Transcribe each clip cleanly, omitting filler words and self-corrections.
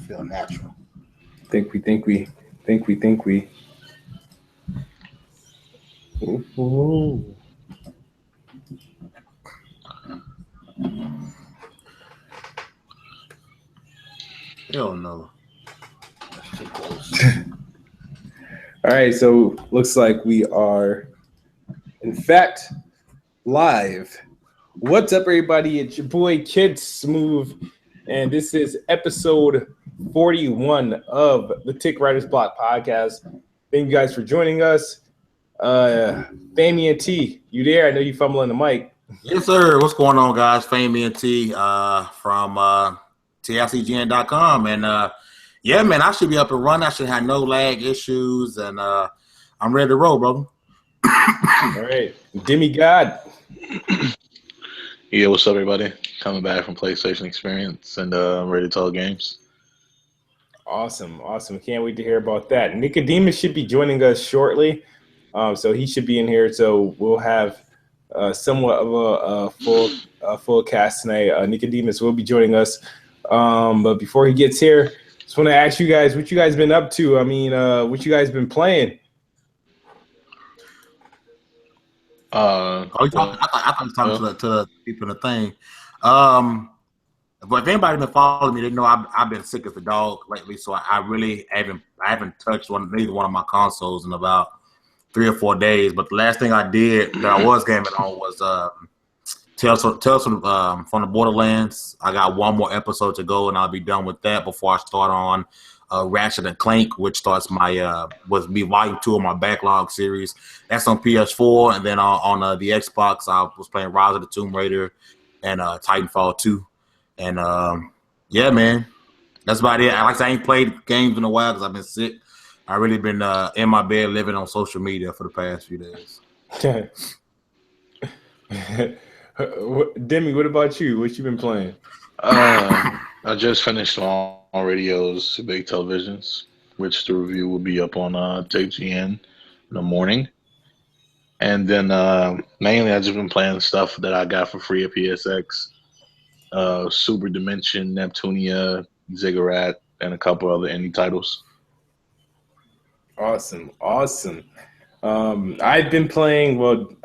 feel natural. Think we. Ooh. Hell no. All right, so looks like we are, in fact, live. What's up, everybody? It's your boy Kid Smooth, and this is episode 41 of the TiC Writers Block podcast. Thank you guys for joining us. Famey and T, you there? I know you fumbling the mic. Yes, sir. What's going on, guys? Famey and T from TICGN.com. And yeah, man, I should be up and running. I should have no lag issues, and I'm ready to roll, bro. All right. Demigod. Yeah, what's up, everybody? Coming back from PlayStation Experience, and I'm ready to talk games. Awesome. Can't wait to hear about that. Nicodemus should be joining us shortly, so he should be in here. So we'll have somewhat of a full cast tonight. Nicodemus will be joining us, but before he gets here, just want to ask you guys what you guys been up to. I mean, what you guys been playing? I thought you were talking to the people in the thing. But if anybody been following me, they know I've been sick as a dog lately, so I really haven't touched neither one of my consoles in about 3 or 4 days. But the last thing I did that I was gaming on was Tales from the Borderlands. I got one more episode to go, and I'll be done with that before I start on Ratchet and Clank, which starts my be volume 2 of my backlog series. That's on PS4, and then on the Xbox, I was playing Rise of the Tomb Raider and Titanfall 2. And yeah, man, that's about it. I ain't played games in a while because I've been sick. I've really been in my bed living on social media for the past few days. Demi, what about you? What you been playing? I just finished on Radio's Big Televisions, which the review will be up on TiCGN in the morning. And then mainly I've just been playing stuff that I got for free at PSX. Super Dimension, Neptunia, Ziggurat, and a couple other indie titles. Awesome. I've been playing,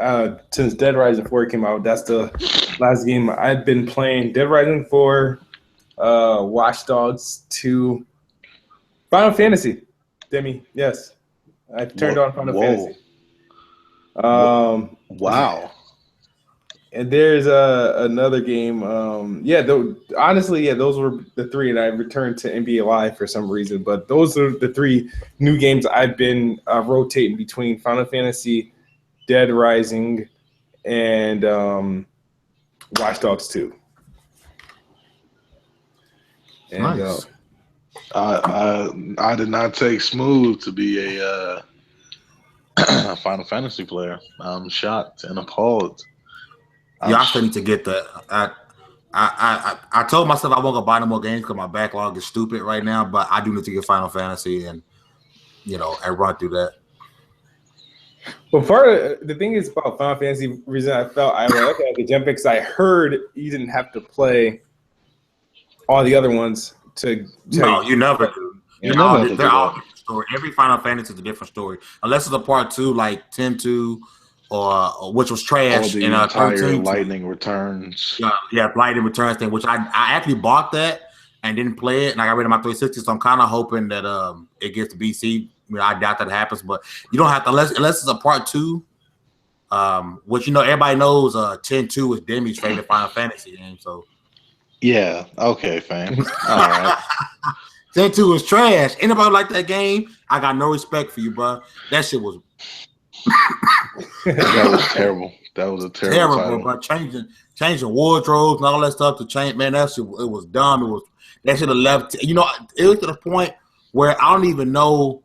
since Dead Rising 4 came out, that's the last game I've been playing. Dead Rising 4, Watch Dogs 2, Final Fantasy. Demi, yes. I turned on Final Fantasy. Wow. And there's another game. Honestly, those were the three, and I returned to NBA Live for some reason. But those are the three new games I've been rotating between: Final Fantasy, Dead Rising, and Watch Dogs 2. And, nice. I did not take Smooth to be a Final Fantasy player. I'm shocked and appalled. Yeah, I still need to get that. I told myself I won't go buy no more games because my backlog is stupid right now. But I do need to get Final Fantasy and run through that. Well, part of the thing is about Final Fantasy. Reason I felt I could jump in because I heard you didn't have to play all the other ones to. No, you never do. They're all different story. Every Final Fantasy is a different story, unless it's a part 2 like 10-2. Or which was trash in 13. Lightning Returns. Yeah, Lightning Returns thing, which I actually bought that and didn't play it, and I got rid of my 360. So I'm kind of hoping that it gets to BC. I doubt that happens, but you don't have to unless it's a part 2. Which everybody knows 10-2 is Demi's favorite Final Fantasy game. So yeah, okay, fam. All right. 10-2 is trash. Anybody like that game? I got no respect for you, bro. That shit was. That was terrible. That was a terrible title. But changing wardrobes and all that stuff to change, man, that shit, it was dumb. That should have left. It was to the point where I don't even know.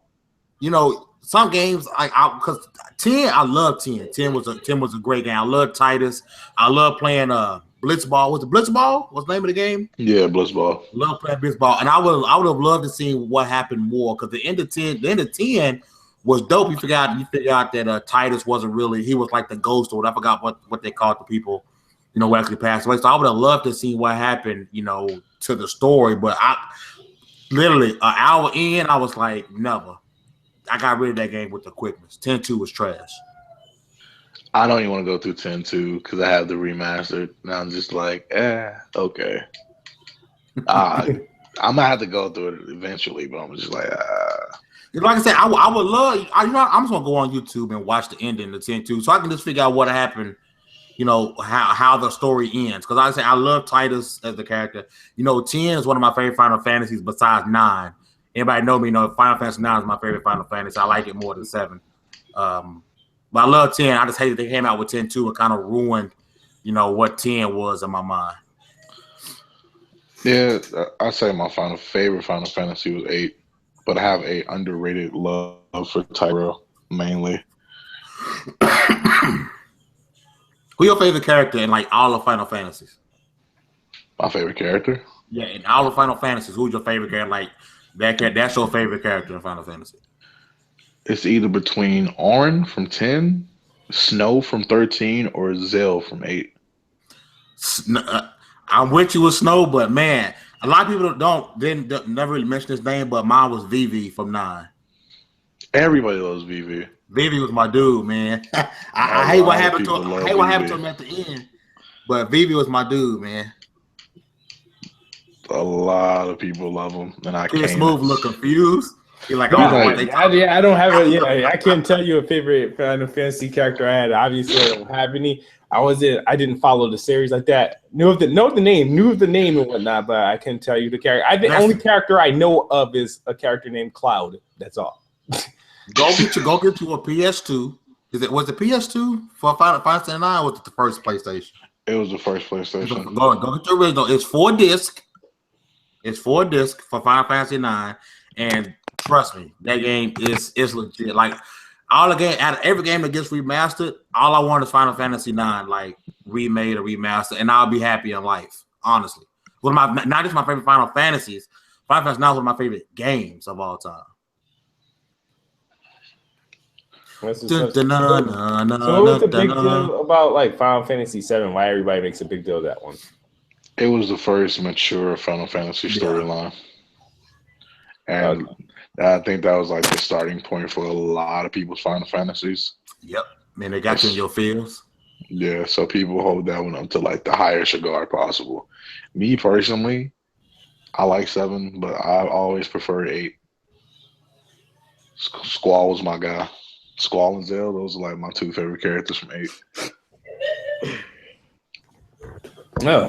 Some games because 10, I love 10. 10 was a great game. I love Titus. I love playing Blitzball. Was it Blitzball? What's the name of the game? Yeah, Blitzball. Love playing Blitzball, and I would have loved to see what happened more because the end of 10 was dope. You figured out that Titus wasn't really, he was like the ghost or whatever. I forgot what they called the people, who actually passed away. So I would have loved to see what happened, to the story. But Literally, an hour in, I was like, never. I got rid of that game with the quickness. 10-2 was trash. I don't even want to go through 10-2 because I have the remastered. And I'm just like, okay. I'm gonna have to go through it eventually, but I'm just like, Like I said, I would love. I'm just gonna go on YouTube and watch the ending of 10-2, so I can just figure out what happened. How the story ends. Because like I say, I love Titus as the character. 10 is one of my favorite Final Fantasies besides 9. Anybody know me? Final Fantasy 9 is my favorite Final Fantasy. I like it more than 7. But I love 10. I just hate that they came out with 10-2 and kind of ruined, what 10 was in my mind. yeah, I say my favorite Final Fantasy was 8, but I have a underrated love for Tyrell mainly. Who your favorite character in like all of Final Fantasies? My favorite character? Yeah, in all of Final Fantasies, who's your favorite character? Like that's your favorite character in Final Fantasy. It's either between Auron from 10, Snow from 13, or Zell from 8. I'm with you with Snow, but man, a lot of people never really mention his name, but mine was Vivi from 9. Everybody loves Vivi. Vivi was my dude, man. I hate what happened to him. I hate what happened to him at the end, but Vivi was my dude, man. A lot of people love him, and I Chris can't. Smooth look confused. He's like, I don't have I can't tell you a favorite Final Fantasy character I had. Obviously, I don't have any. I didn't follow the series like that. Knew of the name and whatnot, but I couldn't tell you the character. The only character I know of is a character named Cloud. That's all. Go get you a PS2. Was it PS2 for Final Fantasy 9 or was it the first PlayStation? It was the first PlayStation. Go get your original. It's 4 disc. It's 4 disc for Final Fantasy 9, and trust me, that game is legit. Like out of every game that gets remastered, all I want is Final Fantasy 9, like remade or remastered, and I'll be happy in life. Honestly, not just my favorite Final Fantasies. Final Fantasy 9 is one of my favorite games of all time. So what's the big deal about like Final Fantasy 7? Why everybody makes a big deal of that one? It was the first mature Final Fantasy storyline. And I think that was like the starting point for a lot of people's Final Fantasies. Yep. Man, they got you in your feels. Yeah, so people hold that one up to like the highest regard possible. Me personally, I like 7, but I always preferred 8. Squall was my guy. Squall and Zell, those are like my 2 favorite characters from 8. No,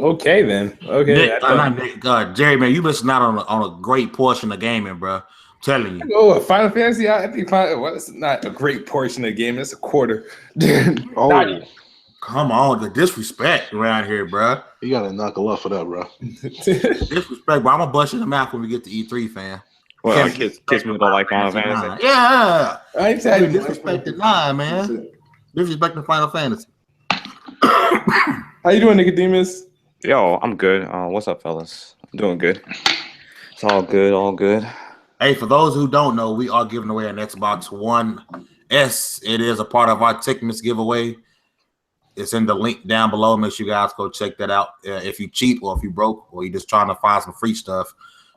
okay then. Okay. Nick, Jerry, man, you missing out on a great portion of gaming, bro. I'm telling you. Oh, Final Fantasy, I think it's not a great portion of the game. It's a quarter. Come on, the disrespect around here, bro. You gotta knuckle up for that, bro. Disrespect, bro. I'm gonna bust in the mouth when we get to E3, fam. Well, kids don't like Final Fantasy. Yeah, I ain't telling you. Disrespecting 9, man. Disrespecting Final Fantasy. How you doing, Nicodemus? Yo, I'm good. What's up, fellas? I'm doing good. It's all good. Hey, for those who don't know, we are giving away an Xbox One S. It is a part of our TiC giveaway. It's in the link down below. Make sure you guys go check that out. If you cheap or if you broke or you're just trying to find some free stuff,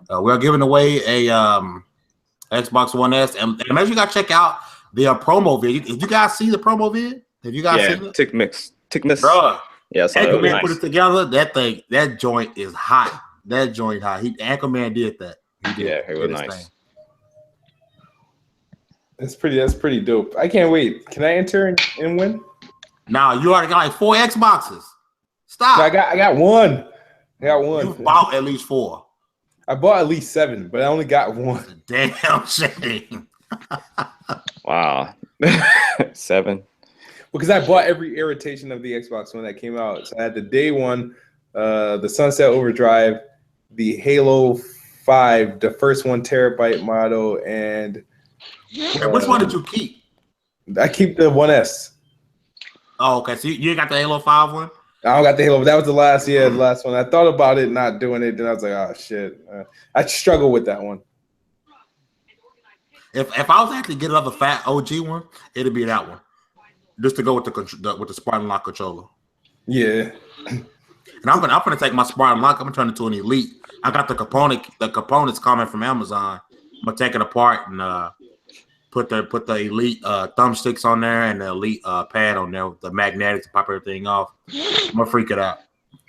we're giving away a Xbox One S. And make sure you guys check out the promo video. Did you guys see the promo video? Have you guys seen it? TiC mix. Bro. Yeah, so Anchorman put it together. That joint is hot. That joint hot. Anchorman did that. He did. Yeah, it was nice. Thing. That's pretty dope. I can't wait. Can I enter and win? Now you already got like 4 Xboxes. Stop. I got one. You bought at least 4. I bought at least 7, but I only got 1. Damn shame. Wow. 7. Because I bought every iteration of the Xbox when that came out. So I had the day one, the Sunset Overdrive, the Halo 5, the first 1 terabyte model, and which one did you keep? I keep the 1S. Oh, okay. So you got the Halo 5 one? I don't got the Halo. That was the last one. I thought about it, not doing it. Then I was like, oh shit. I struggle with that one. If I was actually get another fat OG one, it'd be that one. Just to go with the Spartan Lock controller. Yeah. And I'm gonna take my Spartan lock. I'm gonna turn it to an elite. I got the components coming from Amazon. I'm gonna take it apart and put the elite thumbsticks on there and the elite pad on there with the magnetics to pop everything off. I'm gonna freak it out.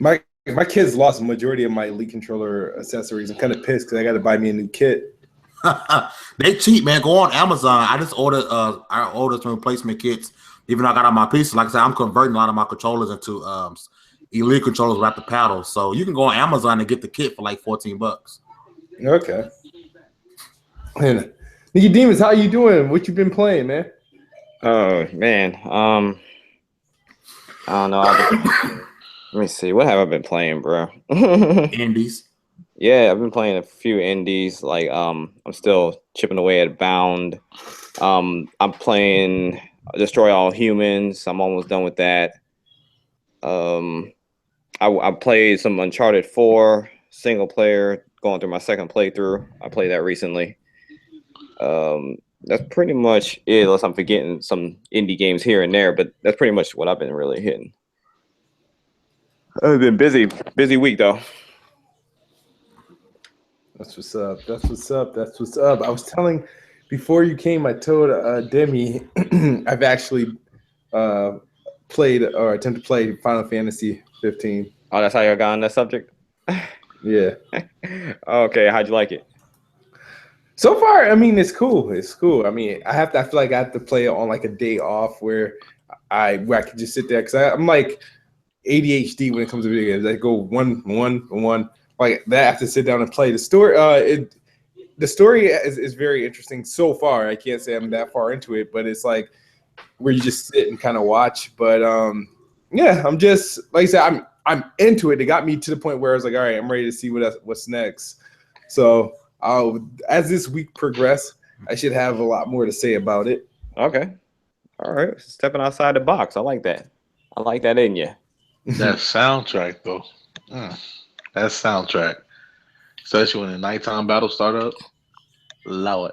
My kids lost the majority of my Elite controller accessories. I'm kind of pissed because I got to buy me a new kit. They cheap, man. Go on Amazon. I ordered some replacement kits. Even though I got on my pieces, like I said, I'm converting a lot of my controllers into elite controllers without the paddles. So you can go on Amazon and get the kit for like $14. Okay. And Nicodemus, how you doing? What you been playing, man? Oh man, I don't know. Let me see. What have I been playing, bro? Indies. Yeah, I've been playing a few indies. Like I'm still chipping away at Bound. I'm playing Destroy All Humans. I'm almost done with that. I played some Uncharted 4 single player, going through my second playthrough. I played that recently. That's pretty much it, unless I'm forgetting some indie games here and there, but that's pretty much what I've been really hitting. I've been busy week though. That's what's up. That's what's up. That's what's up. I was telling before you came, I told Demi I've actually played or attempted to play Final Fantasy 15. Oh, that's how you got on that subject? Yeah. Okay, how'd you like it? So far, I mean, it's cool. It's cool. I mean, I feel like I have to play it on like a day off where I could just sit there because I'm like ADHD when it comes to video games. I go one like that. I have to sit down and play the story. The story is very interesting so far. I can't say I'm that far into it, but it's like where you just sit and kind of watch. But yeah, I'm just like I said, I'm into it. It got me to the point where I was like, all right, I'm ready to see what's next. So as this week progresses, I should have a lot more to say about it. Okay. All right. Stepping outside the box. I like that. I like that in you. That soundtrack, though. That soundtrack. Especially when the nighttime battle start up. Lord.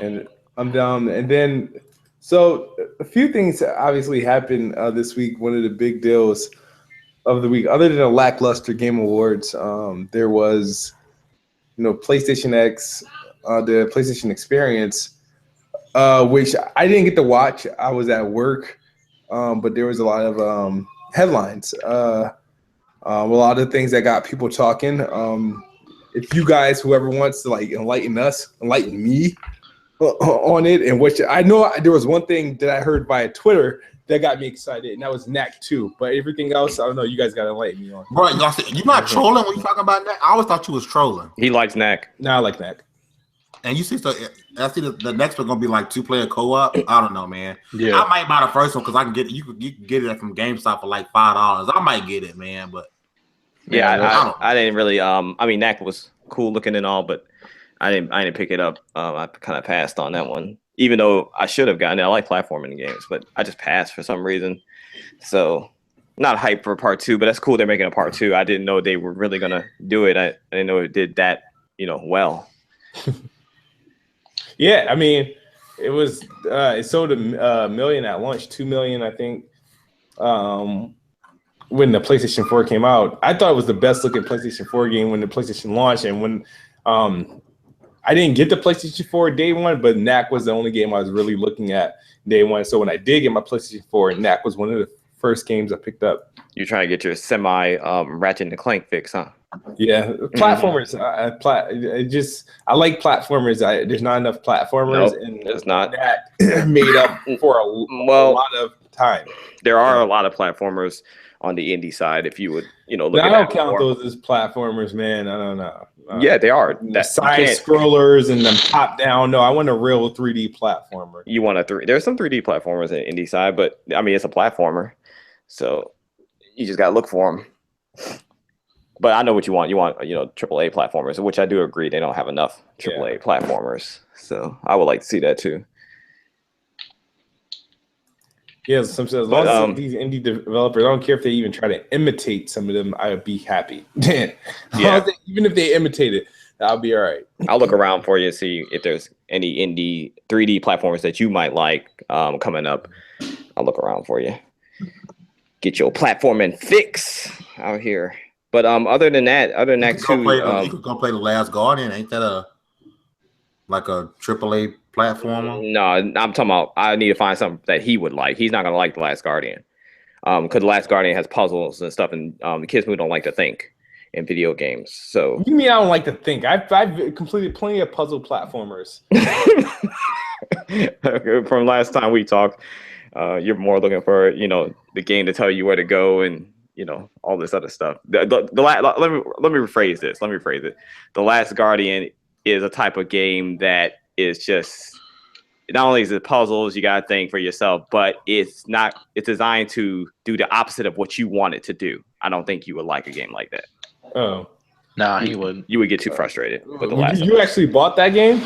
And I'm down. And then, so a few things obviously happened this week. One of the big deals of the week, other than a lackluster Game Awards, there was, PlayStation X, the PlayStation Experience, which I didn't get to watch. I was at work, but there was a lot of headlines, a lot of things that got people talking. If you guys, whoever wants to enlighten me on it, and which I know there was one thing that I heard via Twitter that got me excited, and that was Knack 2. But everything else, I don't know. You guys got to enlighten me on. Bro, you're not trolling when you talking about Knack? I always thought you was trolling. He likes Knack. No, I like Knack. And you see, I see the next one gonna be like 2-player co-op. I don't know, man. Yeah. I might buy the first one because I can get you can get it from GameStop for like $5. I might get it, man. But yeah, I didn't really. I mean, Knack was cool looking and all, but I didn't pick it up. I kind of passed on that one, even though I should have gotten it. I like platforming games, but I just passed for some reason. So not hyped for part 2, but that's cool. They're making a part 2. I didn't know they were really gonna do it. I didn't know it did that, well. Yeah, I mean, it was it sold a million at launch, 2 million, I think. When the PlayStation 4 came out, I thought it was the best looking PlayStation 4 game when the PlayStation launched, and when I didn't get the PlayStation 4 day one, but Knack was the only game I was really looking at day one. So when I did get my PlayStation 4, Knack was one of the first games I picked up. You're trying to get your semi Ratchet and Clank fix, huh? Yeah, platformers. I like platformers. There's not enough platformers, Nope, and there's not. That made up for a lot of time. There are a lot of platformers on the indie side. If you would, look I at don't that count more. those as platformers, man. I don't know. Yeah, they are. The side scrollers and them top down. No, I want a real 3D platformer. You want there's some 3D platformers in indie side, but I mean it's a platformer, so you just gotta look for them. But I know what you want. You want, AAA platformers, which I do agree they don't have enough AAA platformers. So I would like to see that too. Yeah, as long as these indie developers, I don't care if they even try to imitate some of them, I would be happy. Yeah. Even if they imitate it, I'll be all right. I'll look around for you and see if there's any indie 3D platformers that you might like coming up. I'll look around for you. Get your platforming fix out here. But other than that too, you could go play The Last Guardian. Ain't that a AAA platformer? No, I'm talking about. I need to find something that he would like. He's not gonna like The Last Guardian, because The Last Guardian has puzzles and stuff, and the kids who don't like to think in video games. So You mean I don't like to think? I've completed plenty of puzzle platformers. from last time we talked, you're more looking for the game to tell you where to go and all this other stuff. Let me rephrase this. Let me rephrase it. The Last Guardian is a type of game that is just not only is it puzzles, you gotta think for yourself, but it's designed to do the opposite of what you want it to do. I don't think you would like a game like that. Oh. Nah, he wouldn't. You would get too frustrated with The Last of Us. You actually bought that game?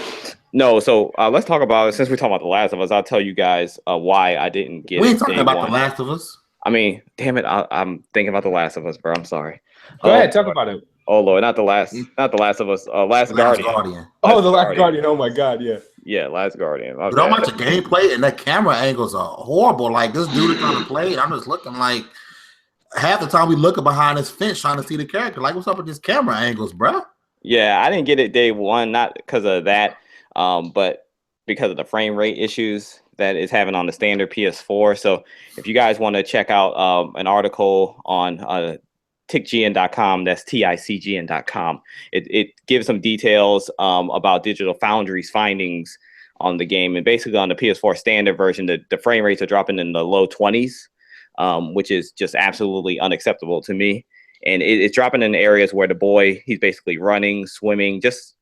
No, so let's talk about it. Since we're talking about The Last of Us, I'll tell you guys why I didn't get it. We ain't talking about The Last of Us. I mean, damn it, I'm thinking about The Last of Us, bro. I'm sorry. Go ahead, talk about it. Oh Lord, not The Last of Us. Last Guardian. Oh, The Last Guardian. Oh my God, yeah. Yeah, Last Guardian. But don't watch the gameplay and the camera angles are horrible. Like this dude is trying to play it. I'm just looking like half the time we looking behind this fence trying to see the character. Like, what's up with these camera angles, bro? Yeah, I didn't get it day one, not because of that, but because of the frame rate issues that it's having on the standard PS4. So if you guys want to check out an article on TiCGN.com, that's TiCGN.com, it gives some details about Digital Foundry's findings on the game. And basically on the PS4 standard version, the frame rates are dropping in the low 20s, which is just absolutely unacceptable to me. And it's dropping in areas where the boy, he's basically running, swimming, just,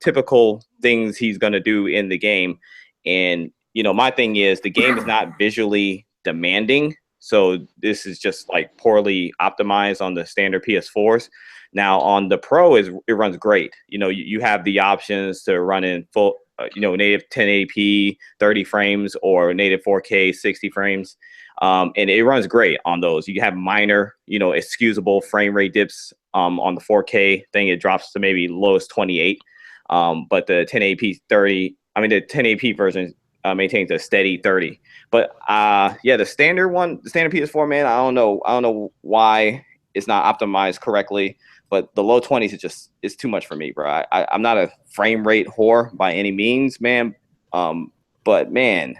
typical things he's going to do in the game. And, my thing is the game is not visually demanding. So this is just like poorly optimized on the standard PS4s. Now on the Pro, it runs great. You have the options to run in full, native 1080p, 30 frames, or native 4K, 60 frames. And it runs great on those. You have minor, excusable frame rate dips on the 4K thing. It drops to maybe lowest 28. But the 1080p the 1080p version maintains a steady 30. But the standard PS4, man, I don't know why it's not optimized correctly. But the low 20s is too much for me, bro. I'm not a frame rate whore by any means, man. But man,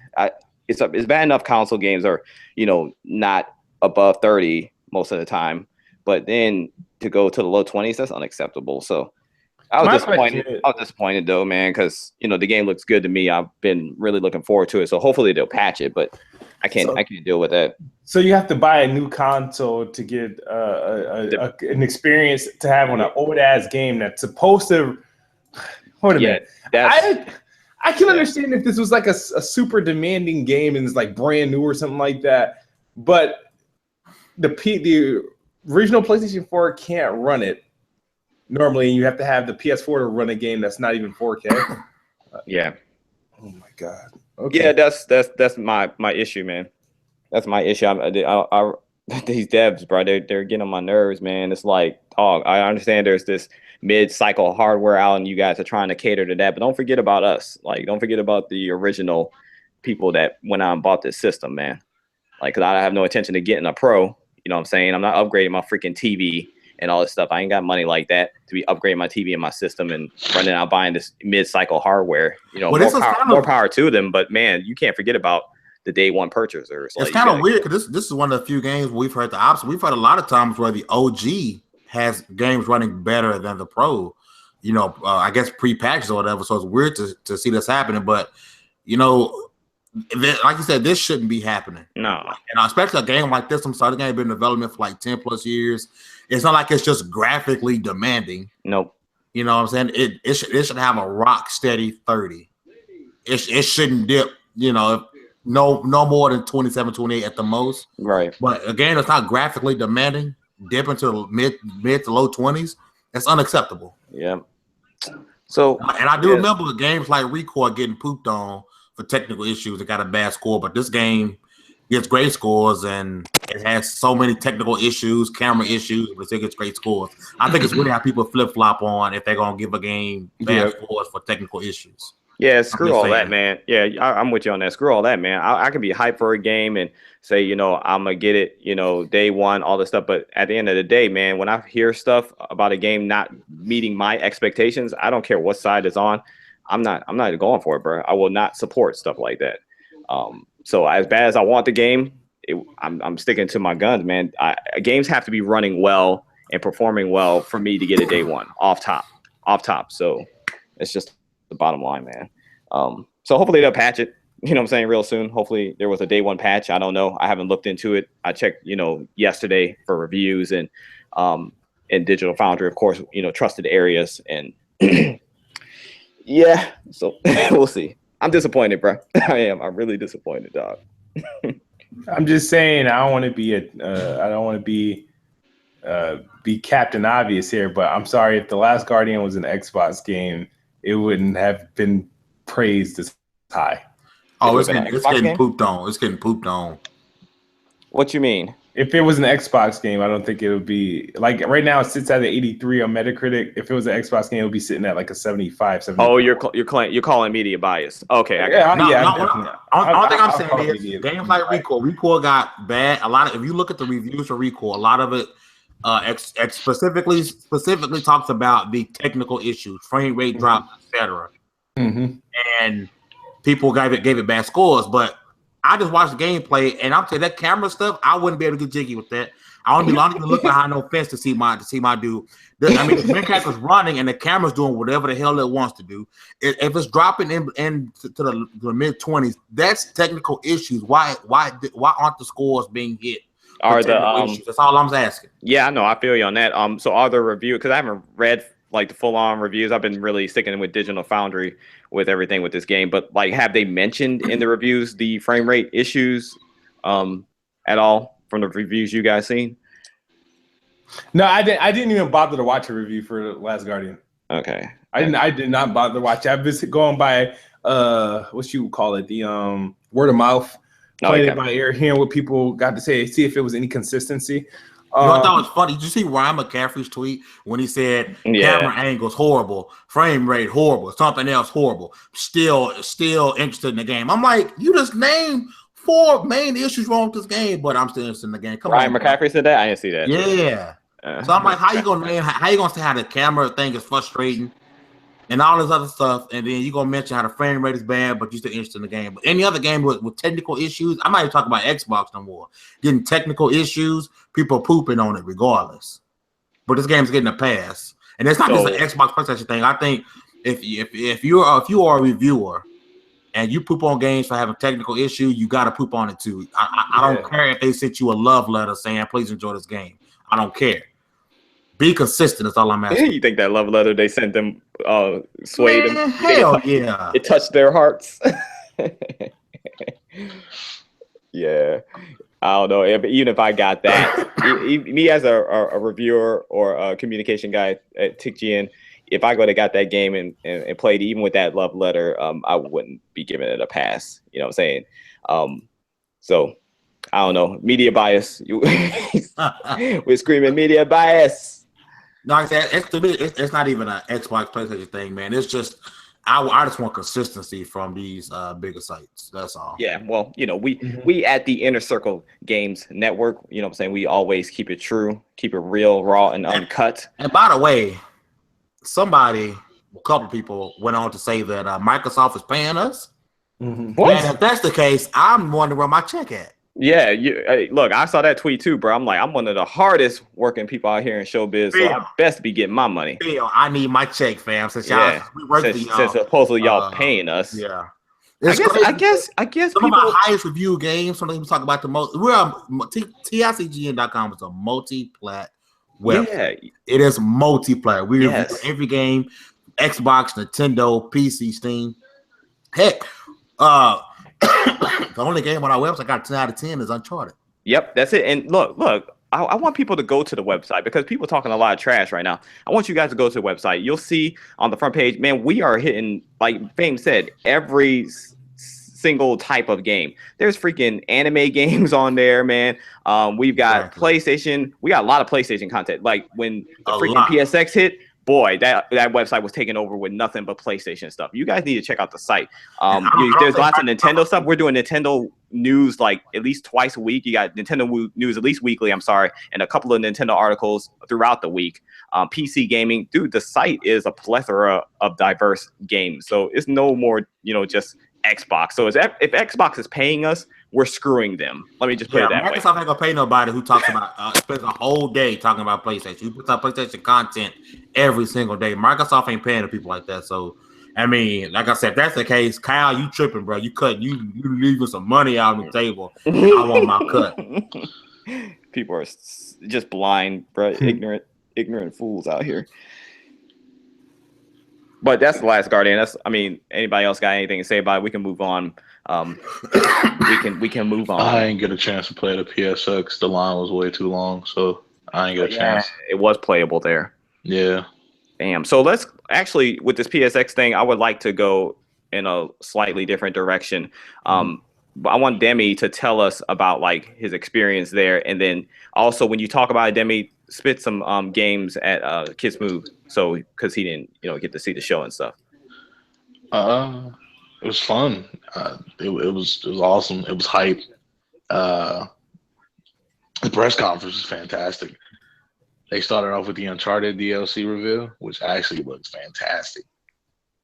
it's bad enough console games are, not above 30 most of the time. But then to go to the low 20s, that's unacceptable. So I was disappointed though, man, because the game looks good to me. I've been really looking forward to it. So hopefully they'll patch it, but I can't deal with that. So you have to buy a new console to get an experience to have on an old ass game that's supposed to. Hold a minute. I can understand if this was like a super demanding game and it's like brand new or something like that, but the original PlayStation 4 can't run it normally, and you have to have the PS4 to run a game that's not even 4K. Yeah. Oh my God. Okay. Yeah, that's my issue, man. That's my issue. These devs, bro, they're getting on my nerves, man. It's like, I understand there's this mid-cycle hardware out, and you guys are trying to cater to that, but don't forget about us. Like, don't forget about the original people that went out and bought this system, man. Like, because I have no intention of getting a Pro. You know what I'm saying? I'm not upgrading my freaking TV and all this stuff. I ain't got money like that to be upgrading my TV and my system and running out buying this mid-cycle hardware. More power to them. But man, you can't forget about the day one purchasers. It's kind of weird because this is one of the few games we've heard the opposite. We've heard a lot of times where the OG has games running better than the Pro. I guess pre-patches or whatever. So it's weird to see this happening. But like you said, this shouldn't be happening. No. And especially a game like this, the game been in development for like 10 plus years. It's not like it's just graphically demanding. Nope. You know what I'm saying? It should have a rock steady 30. It shouldn't dip, no more than 27, 28 at the most. Right. But again, it's not graphically demanding. Dip into the mid to low 20s. That's unacceptable. Yeah. So and I do remember games like Record getting pooped on for technical issues. It got a bad score, but this game gets great scores, and it has so many technical issues, camera issues, but it still gets great scores. I think it's really how people flip-flop on if they're going to give a game bad scores for technical issues. Yeah, screw all that, man. Yeah, I'm with you on that. Screw all that, man. I can be hyped for a game and say, you know, I'm gonna get it, you know, day one, all this stuff. But at the end of the day, man, when I hear stuff about a game not meeting my expectations, I don't care what side it's on. I'm not going for it, bro. I will not support stuff like that. So as bad as I want the game, I'm sticking to my guns, man. Games have to be running well and performing well for me to get a day one off top. So it's just the bottom line, man. So hopefully they'll patch it, you know what I'm saying, real soon. Hopefully there was a day one patch. I don't know. I haven't looked into it. I checked, you know, yesterday for reviews and Digital Foundry, of course, you know, trusted areas and yeah. So we'll see. I'm disappointed, bro. I am. I'm really disappointed, dog. I'm just saying I don't want to be I don't want to be Captain Obvious here, but I'm sorry if The Last Guardian was an Xbox game, it wouldn't have been praised as high. Oh, it's getting pooped on. It's getting pooped on. What you mean? If it was an Xbox game, I don't think it would be like right now. It sits at an 83 on Metacritic. If it was an Xbox game, it would be sitting at like a 75. 74. Oh, you're calling media bias. Okay, I don't think I'm saying this. Games like Recall got bad. A lot of if you look at the reviews for Recall, a lot of it specifically talks about the technical issues, frame rate drops, etc. And people gave it bad scores, but I just watched the gameplay, and I'll tell you that camera stuff. I wouldn't be able to get jiggy with that. I wouldn't be looking behind no fence to see my dude. I mean, the main character's running, and the camera's doing whatever the hell it wants to do. If it's dropping in to the mid-20s, that's technical issues. Why aren't the scores being hit? Are the That's all I'm asking. Yeah, I know. I feel you on that. So are the reviews? Because I haven't read like the full-on reviews. I've been really sticking with Digital Foundry with everything with this game. But like, have they mentioned in the reviews the frame rate issues at all from the reviews you guys seen? No, I didn't even bother to watch a review for The Last Guardian. Okay. I did not bother to watch. I've been going by what you would call it, the word of mouth, playing it by ear, hearing what people got to say, see if it was any consistency. You know what I thought was funny? Did you see Ryan McCaffrey's tweet when he said camera angles horrible, frame rate horrible, something else horrible, still interested in the game? I'm like, you just named 4 main issues wrong with this game, but I'm still interested in the game. Come Ryan McCaffrey said that? I didn't see that. Yeah. So I'm like, how you gonna say how the camera thing is frustrating and all this other stuff, and then you gonna mention how the frame rate is bad, but you're still interested in the game. But any other game with technical issues, I'm not even talking about Xbox no more. Getting technical issues, people are pooping on it regardless. But this game's getting a pass, and it's not just an Xbox PlayStation thing. I think if you are a reviewer and you poop on games for having technical issues, you got to poop on it too. I don't care if they sent you a love letter saying please enjoy this game. I don't care. Be consistent. That's all I'm asking. You think that love letter they sent them swayed them? Hell yeah! It touched their hearts. Yeah, I don't know. Even if I got that, me as a reviewer or a communication guy at TiC, if I got that game and played even with that love letter, I wouldn't be giving it a pass. You know what I'm saying? So I don't know. Media bias. We're screaming media bias. No, like I said, it's not even an Xbox PlayStation thing, man. It's just I just want consistency from these bigger sites. That's all. Yeah, well, you know, we at the Inner Circle Games Network, you know what I'm saying, we always keep it true, keep it real, raw, and uncut. And by the way, a couple people went on to say that Microsoft is paying us. What? And if that's the case, I'm wondering where my check at. Yeah, look, I saw that tweet too, bro. I'm like, I'm one of the hardest working people out here in showbiz, so I best be getting my money. I need my check, fam. Since supposedly y'all paying us. Yeah. I guess some of our highest reviewed games. Some people talk about the most. We're TiCGN.com is a multi-plat website. Yeah. It is multiplayer. We review every game: Xbox, Nintendo, PC, Steam. Heck, the only game on our website got 10 out of 10 is Uncharted. Yep, that's it. And look, I want people to go to the website because people are talking a lot of trash right now. I want you guys to go to the website. You'll see on the front page, man, we are hitting, like Fame said, every single type of game. There's freaking anime games on there, man. We've got PlayStation. We got a lot of PlayStation content. Like when the freaking PSX hit, boy, that website was taken over with nothing but PlayStation stuff. You guys need to check out the site. There's lots of Nintendo stuff. We're doing Nintendo news like at least twice a week. You got Nintendo news at least weekly, and a couple of Nintendo articles throughout the week. PC gaming, dude, the site is a plethora of diverse games. So it's no more, just Xbox. So if Xbox is paying us, we're screwing them. Let me just put it that way. Microsoft ain't gonna pay nobody who talks about spends a whole day talking about PlayStation. You put out PlayStation content every single day. Microsoft ain't paying the people like that. So I mean, like I said, if that's the case, Kyle, you tripping, bro. You leaving some money out on the table. I want my cut. People are just blind, bro. Ignorant fools out here. But that's the last Guardian. Anybody else got anything to say about it? We can move on. We can move on. I ain't get a chance to play the PSX. The line was way too long, so I ain't get a chance. It was playable there. Yeah. Damn. So let's actually, with this PSX thing, I would like to go in a slightly different direction. But I want Demi to tell us about like his experience there, and then also when you talk about it, Demi, spit some games at Kids Move, so because he didn't get to see the show and stuff. It was fun. It was awesome. It was hype. The press conference was fantastic. They started off with the Uncharted DLC reveal, which actually looks fantastic.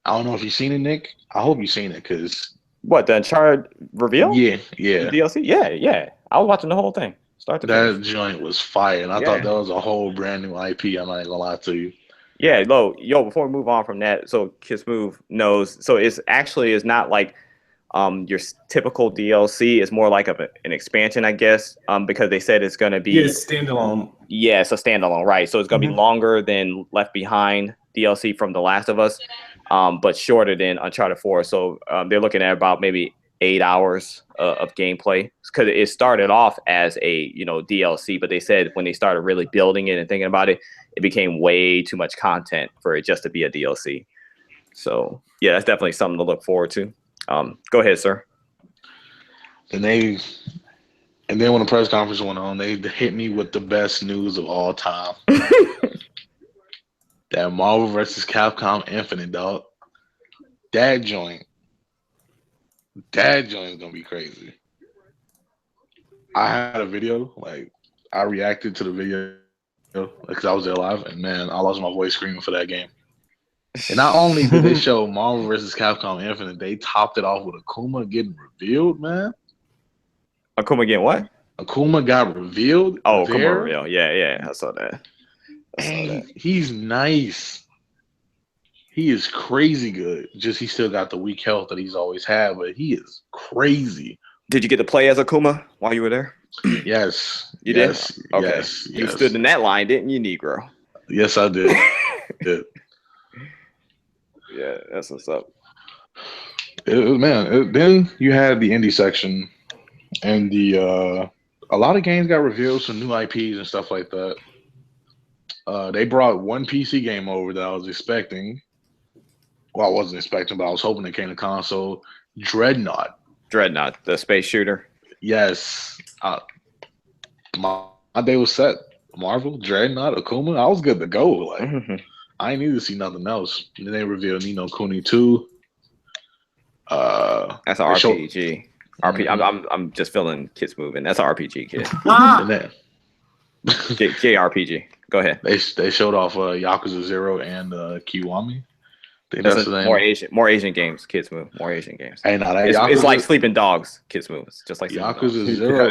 I don't know if you've seen it, Nick. I hope you've seen it, because what, the Uncharted reveal? Yeah. The DLC? Yeah. I was watching the whole thing. Start to finish. That joint was fire, and I thought that was a whole brand new IP. I'm not gonna lie to you. Yeah, before we move on from that, so Kids Move knows. So it's not like your typical DLC. It's more like an expansion, I guess, because they said it's going to be standalone. Yeah, it's a standalone, right? So it's going to be longer than Left Behind DLC from The Last of Us, but shorter than Uncharted 4. So they're looking at about maybe 8 hours of gameplay, because it started off as a DLC, but they said when they started really building it and thinking about it, it became way too much content for it just to be a DLC. So yeah, that's definitely something to look forward to. Go ahead, sir. And then when the press conference went on, they hit me with the best news of all time. That Marvel vs. Capcom Infinite, dog. That joint is gonna be crazy. I had a video, like I reacted to the video because I was there live, and man, I lost my voice screaming for that game. And not only did they show Marvel vs. Capcom Infinite, they topped it off with Akuma getting revealed, man. Akuma getting what? Akuma got revealed. Oh, Akuma revealed. Yeah, I saw that. He's nice. He is crazy good. Just he still got the weak health that he's always had, but he is crazy. Did you get to play as Akuma while you were there? Yes. You did? Okay. Yes. You stood in that line, didn't you, Negro? Yes, I did. Yeah, that's what's up. Then you had the indie section, and a lot of games got revealed, some new IPs and stuff like that. They brought one PC game over that I was expecting. Well, I wasn't expecting, but I was hoping it came to console. Dreadnought, the space shooter. Yes. My day was set. Marvel, Dreadnought, Akuma. I was good to go. Like I didn't need to see nothing else. And then they revealed Ni no Kuni 2. That's an RPG. I'm just feeling Kids moving. That's an RPG, kid. JRPG. Go ahead. They showed off Yakuza 0 and Kiwami. That's more Asian games. Kids move. More Asian games. Hey, it's like Sleeping Dogs. Kids move. It's just like Yakuza 0.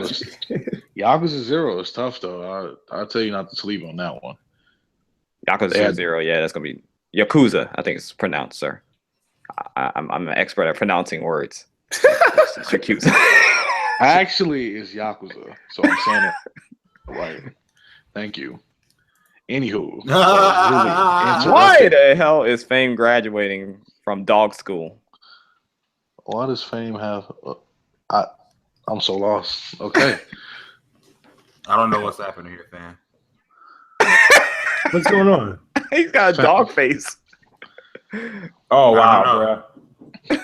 Yakuza 0 is tough though. I'll tell you not to sleep on that one. Yakuza 0. Yeah, that's gonna be Yakuza. I think it's pronounced, sir. I'm an expert at pronouncing words. Yakuza. Actually, it's Yakuza, so I'm saying it right. Thank you. Anywho, why the hell is Fame graduating from dog school? Why does Fame have? I'm so lost. Okay, I don't know what's happening here, fam. What's going on? He's got a dog face. Oh wow, bro.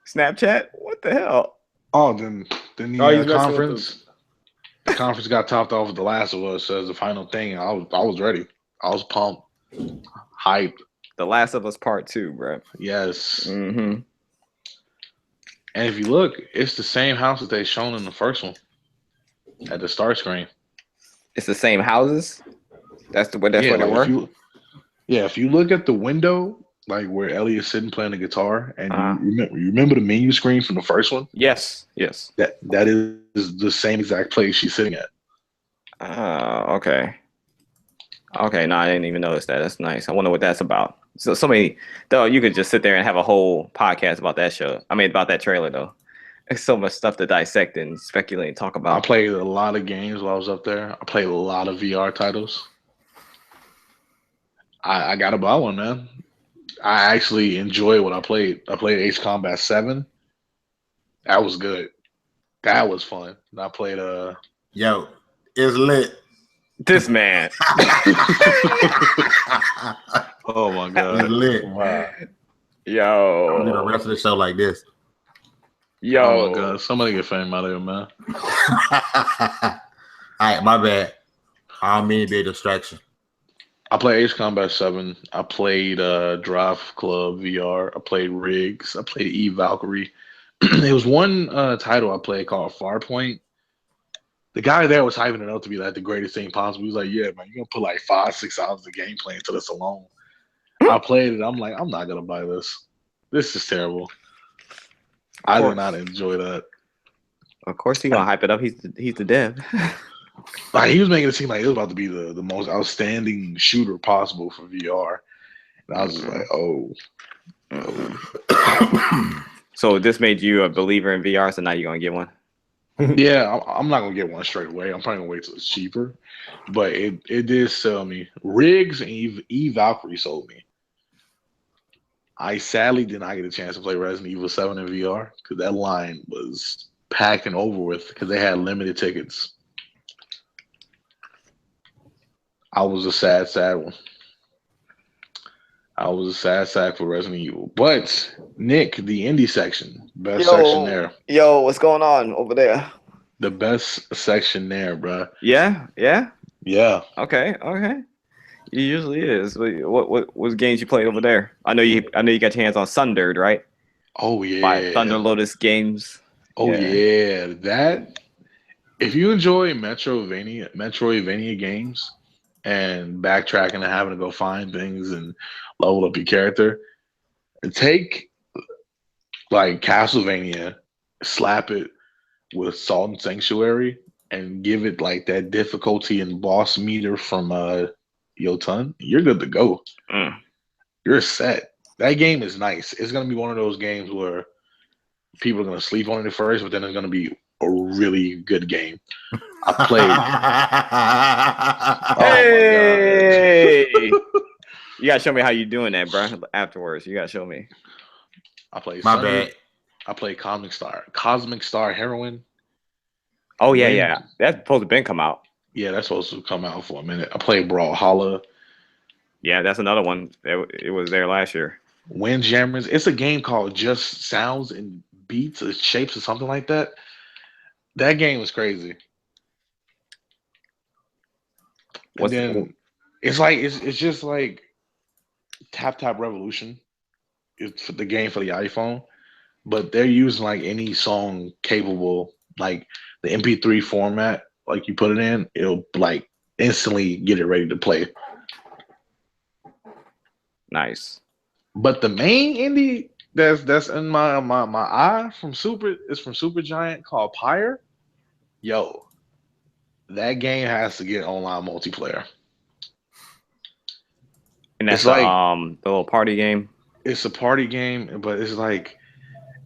Snapchat? What the hell? Oh, then the conference. The conference got topped off with The Last of Us as the final thing. I was ready. I was pumped. Hype. The Last of Us Part 2, bro. Yes. Mm-hmm. And if you look, it's the same house that they shown in the first one at the start screen. It's the same houses. That's what they Like were. if you look at the window, like where Elliott's sitting playing the guitar, and Uh-huh. you remember the menu screen from the first one? Yes. That is the same exact place she's sitting at. Okay. Okay, no, I didn't even notice that. That's nice. I wonder what that's about. So many, though. You could just sit there and have a whole podcast about that show. I mean, about that trailer, though. There's so much stuff to dissect and speculate and talk I about. played a lot of games while I was up there. I played a lot of VR titles. I got to buy one, man. I actually enjoy what I played. I played Ace Combat 7. That was good. That was fun. And I played Yo, it's lit. This man. Oh my god. It's lit. Wow. Yo. We'll do the rest of the show like this. Yo. Oh my god. Somebody get fame out of here, man. All right, my bad. I don't mean to be a distraction. I played Ace Combat 7. I played Drive Club VR. I played Riggs. I played E Valkyrie. There was one title I played called Farpoint. The guy there was hyping it up to be like the greatest thing possible. He was like, "Yeah, man, you're gonna put like 5-6 hours of gameplay into this alone." I played it. I'm like, I'm not gonna buy this. This is terrible. I did not enjoy that. Of course, he's gonna hype it up. He's the dev. Like, he was making it seem like it was about to be the most outstanding shooter possible for VR. And I was just like, oh. So this made you a believer in VR, so now you're gonna get one? Yeah, I'm not gonna get one straight away. I'm probably gonna wait till it's cheaper. But it did sell me. Riggs and E Valkyrie sold me. I sadly did not get a chance to play Resident Evil 7 in VR because that line was packed and over with because they had limited tickets. I was a sad one. I was a sad sack for Resident Evil. But Nick, the indie section, best section there. Yo, what's going on over there? The best section there, bro. Yeah. Yeah. Okay. It usually is. What games you played over there? I know you got your hands on Sundered, right? Oh yeah. By Thunder Lotus Games. Oh yeah. That, if you enjoy Metroidvania games and backtracking and having to go find things and level up your character, take like Castlevania, slap it with Salt and Sanctuary, and give it like that difficulty and boss meter from Yotun, you're good to go. You're set. That game is nice. It's gonna be one of those games where people are gonna sleep on it at first, but then it's gonna be a really good game. I played. Hey, you gotta show me how you doing that, bro. Afterwards, you gotta show me. I played. My bad. I played Cosmic Star Heroine. Oh yeah. That's supposed to been come out. Yeah, that's supposed to come out for a minute. I played Brawlhalla. Yeah, that's another one. It was there last year. Windjammers. It's a game called Just Sounds and Beats or Shapes or something like that. That game was crazy. It's just like Tap Revolution. It's the game for the iPhone, but they're using like any song capable, like the MP3 format. Like you put it in, it'll like instantly get it ready to play. Nice. But the main indie that's in my eye from Supergiant called Pyre. Yo, that game has to get online multiplayer. And that's like the little party game. It's a party game, but it's like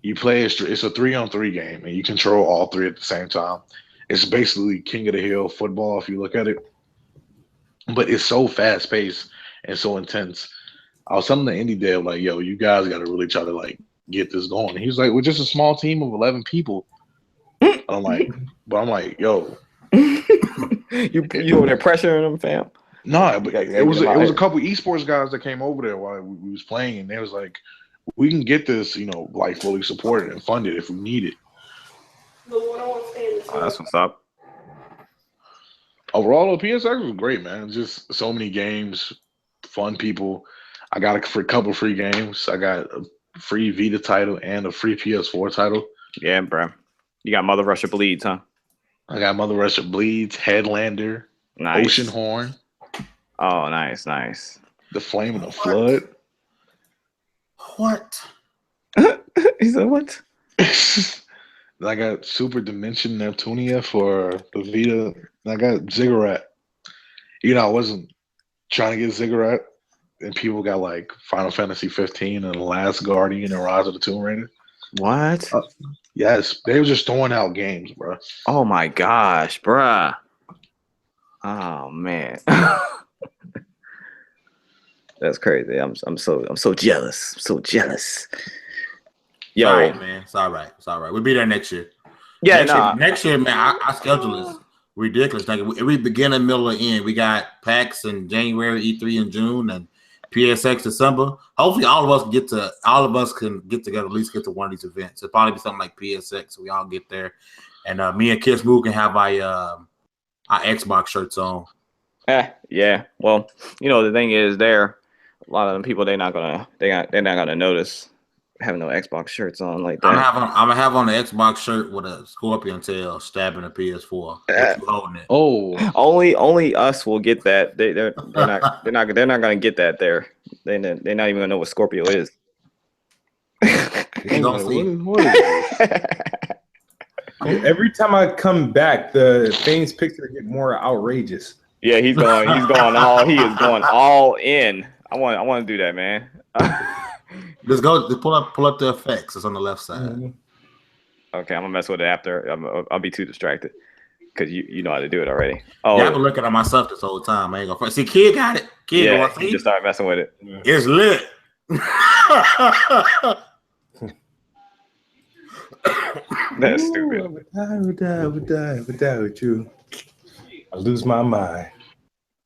you play. It's a 3-on-3 game, and you control all three at the same time. It's basically King of the Hill football if you look at it, but it's so fast paced and so intense. I was telling the indie dev like, "Yo, you guys got to really try to like get this going." He was like, "We're just a small team of 11 people." I'm like, "Yo, you were there pressuring them, fam." No, but it was a couple esports guys that came over there while we was playing, and they was like, "We can get this, like fully supported and funded if we need it." Oh, that's what's up. Overall, the PSX was great, man. Just so many games fun people. I got a couple free games. I got a free Vita title and a free PS4 title. Yeah, bro. You got Mother Russia Bleeds, huh? I got Mother Russia Bleeds, Headlander, Nice. Ocean Horn. Oh, nice, nice. The Flame and the Flood. What? He said what? I got Super Dimension Neptunia for the Vita. I got Ziggurat. You know, I wasn't trying to get Ziggurat, and people got like Final Fantasy 15 and Last Guardian and Rise of the Tomb Raider. What? Yes, they were just throwing out games, bro. Oh my gosh, bruh. Oh man. That's crazy. I'm so jealous. I'm so jealous. Yo, All right, man. It's all right. It's all right. We'll be there next year. yeah, Next year, man, our schedule is ridiculous. Like every beginning, middle, and end. We got PAX in January, E3 in June, and PSX December. Hopefully, all of us can get together, at least get to one of these events. It'll probably be something like PSX, so we all get there. And me and Kiss Moo can have our Xbox shirts on. yeah. Well, you know the thing is, a lot of them people they're not gonna notice having no Xbox shirts on like that. I'm gonna have on the Xbox shirt with a scorpion tail stabbing a PS4. You holding it? Oh, only us will get that. They're not gonna get that there. They're not even gonna know what Scorpio is. You gonna see? What is this? Every time I come back, the Fame's picture get more outrageous. Yeah, he is going all in. I want to do that, man. Just pull up the effects. It's on the left side. Mm-hmm. Okay, I'm gonna mess with it after. I'll be too distracted because you know how to do it already. Oh, yeah, I've been looking at myself this whole time. I ain't gonna see. Kid got it. Yeah, you just start messing with it. It's lit. That's stupid. I would die without you. I lose my mind.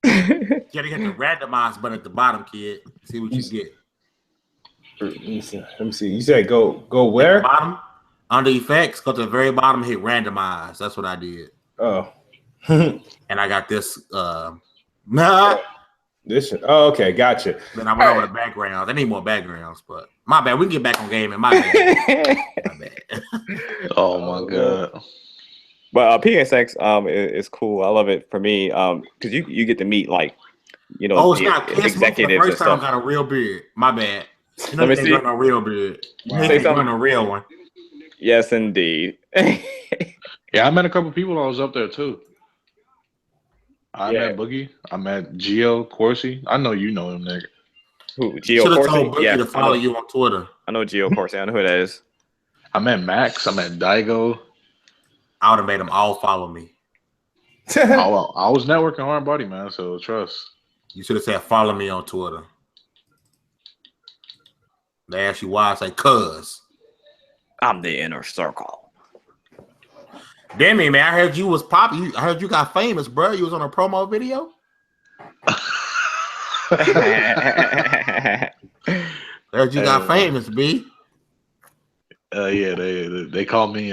You gotta hit the randomize button at the bottom, kid. See what you get. Let me see. You said go where? Bottom, under effects, go to the very bottom, hit randomize. That's what I did. Oh. And I got this. This. Oh, okay, gotcha. Then I went over the backgrounds. I need more backgrounds, but my bad. We can get back on gaming. My bad. My bad. Oh my god. But PSX is cool. I love it for me because you get to meet like it's not executives the first and time stuff. got a real beard. My bad. Let me see. A real beard. Say something. A real one. Yes, indeed. Yeah, I met a couple people. I was up there too. I met Boogie. I met Gio Corsi. I know you know him, nigga. Who? Gio Should have Corsi? told Boogie to follow you on Twitter. I know Gio Corsi. I know who that is. I met Max. I met Daigo. I would have made them all follow me. I was networking hard, buddy, man. So trust. You should have said follow me on Twitter. They ask you why, I say cuz. I'm the inner circle. Damn it, man. I heard you was poppy. I heard you got famous, bro. You was on a promo video. I heard you got famous, B. Yeah, they call me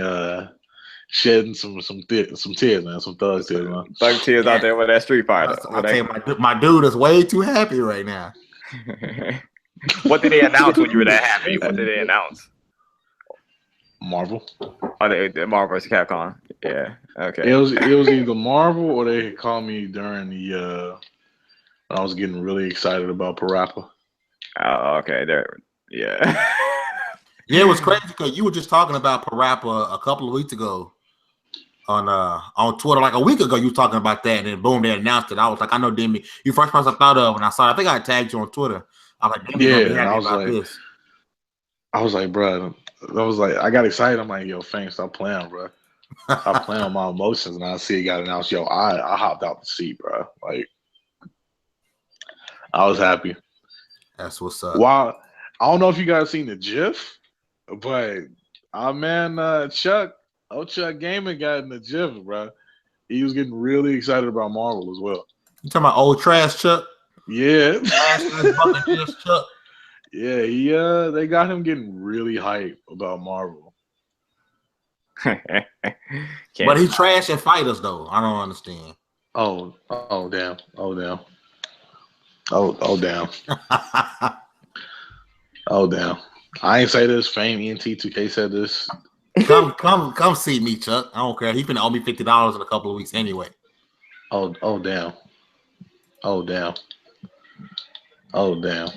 shedding some tears, man. Some thug tears, man. Thug tears out there with that Street Fighter. I tell you, my dude is way too happy right now. What did they announce when you were that happy? What did they announce? Marvel. Oh, the Marvel vs. Capcom. Yeah. Okay. It was either Marvel or they called me during the when I was getting really excited about Parappa. Oh, okay. There. Yeah. Yeah, it was crazy because you were just talking about Parappa a couple of weeks ago on Twitter. Like a week ago, you were talking about that, and then boom, they announced it. I was like, I know Demi. You first person I thought of when I saw it. I think I tagged you on Twitter. I was like, Demi, yeah, I was like, bro. I got excited. I'm like, yo, Fang, stop playing, bro. Stop playing on my emotions. And I see it got announced. Yo, I hopped out the seat, bro. Like, I was happy. That's what's up. Wow. I don't know if you guys seen the GIF, but our man Chuck Gaming got in the GIF, bro. He was getting really excited about Marvel as well. You talking about old trash Chuck? Yeah. Chuck. Yeah, they got him getting really hype about Marvel. But he trash at fighters though. I don't understand. Oh damn. Oh damn. Oh damn. I ain't say this. Fame ENT2K said this. Come see me, Chuck. I don't care. He finna owe me $50 in a couple of weeks anyway. Oh damn. Oh damn. Oh damn.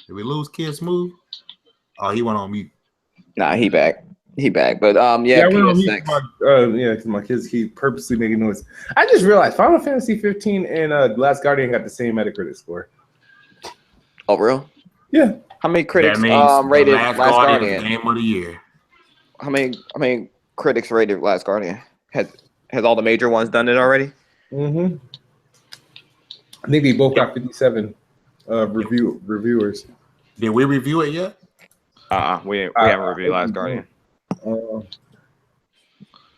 Did we lose Kid Smooth? Oh, he went on mute. Nah, he back. But Yeah, I went on mute. PSX. Because my kids keep purposely making noise. I just realized Final Fantasy 15 and Last Guardian got the same Metacritic score. Oh, real? Yeah. How many critics That rated Last Guardian? Game of the year. How many critics rated Last Guardian? Has all the major ones done it already? Mm-hmm. I think they both got 57 reviewers. Did we review it yet? We haven't reviewed Last Guardian.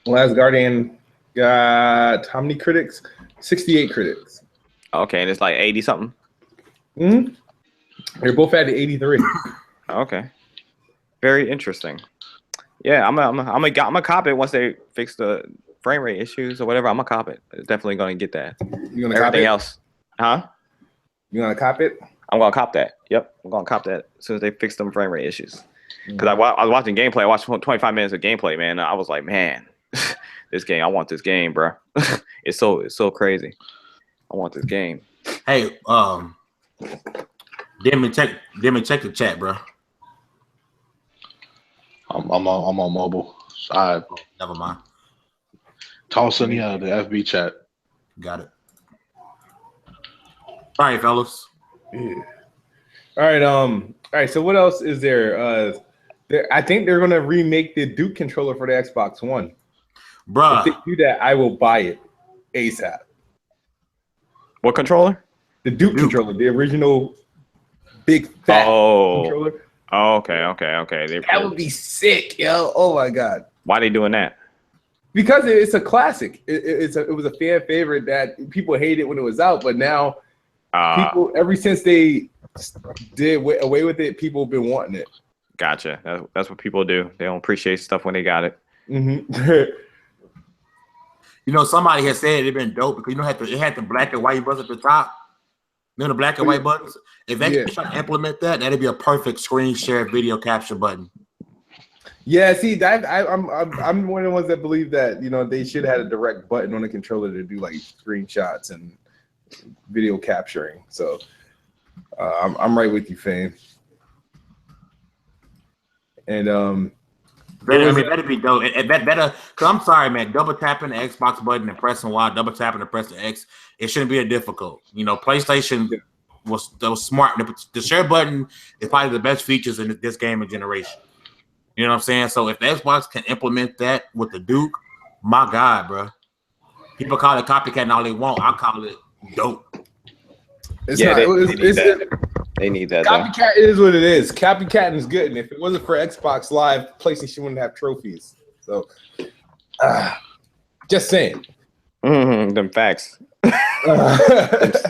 Last Guardian got how many critics? 68 critics. Okay, and it's like 80 something. Mm-hmm. They're both at 83. Okay, very interesting. Yeah, I'm gonna cop it once they fix the frame rate issues or whatever. I'm gonna cop it. Definitely gonna get that. You gonna everything cop it? Else, huh? You gonna cop it? I'm gonna cop that. Yep, I'm gonna cop that as soon as they fix them frame rate issues. Because I was watching gameplay. I watched 25 minutes of gameplay, man. I was like, man, this game. I want this game, bro. It's so crazy. I want this game. Hey, Demi, check the chat, bro. I'm on mobile. So Never mind. Toss in the FB chat. Got it. All right, fellas. Yeah. All right. So what else is there? I think they're gonna remake the Duke controller for the Xbox One. Bruh. If they do that, I will buy it ASAP. What controller? The Duke controller, the original big fat controller. Oh, okay. That would be sick, yo. Oh my god. Why are they doing that? Because it's a classic. It was a fan favorite that people hated when it was out, but now people, ever since they did away with it, people have been wanting it. Gotcha. That's what people do. They don't appreciate stuff when they got it. Mm-hmm. You know, somebody has said it'd been dope because it had the black and white buttons at the top. You know the black and white buttons. If they could try to implement that, that'd be a perfect screen share video capture button. Yeah, see, I'm one of the ones that believe that they should have had a direct button on the controller to do like screenshots and video capturing. So I'm right with you, Fame. And that'd be dope. Better, because I'm sorry, man. Double tapping the Xbox button and pressing Y, double tapping and pressing X, it shouldn't be that difficult. PlayStation was smart. The share button is probably the best features in this gaming generation. You know what I'm saying? So if the Xbox can implement that with the Duke, my God, bro. People call it copycat and all they want. I call it dope. They need that. Copycat is what it is. Copycat is good, and if it wasn't for Xbox Live, PlayStation wouldn't have trophies. So, just saying. Them facts.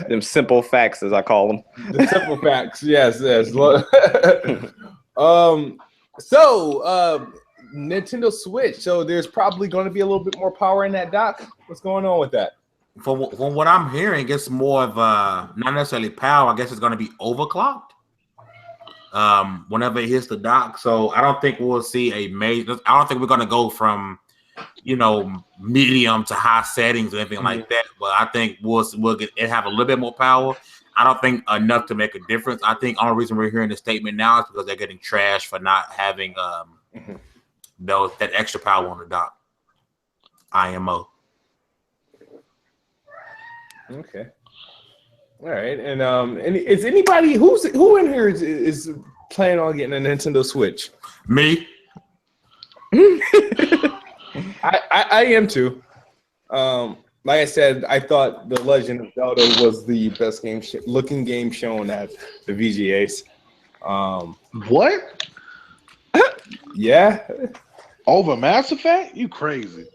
them simple facts, as I call them. The simple facts. Yes. So, Nintendo Switch. So there's probably going to be a little bit more power in that dock. What's going on with that? From what I'm hearing, it's more of not necessarily power. I guess it's going to be overclocked whenever it hits the dock. So I don't think we'll see I don't think we're going to go from medium to high settings or anything like that. But I think we'll have a little bit more power. I don't think enough to make a difference. I think the only reason we're hearing the statement now is because they're getting trashed for not having that extra power on the dock. IMO. Okay. All right. And is anybody who in here is planning on getting a Nintendo Switch? Me. I am too. Like I said, I thought The Legend of Zelda was the best looking game shown at the VGAs. What? Yeah. Over Mass Effect? You crazy?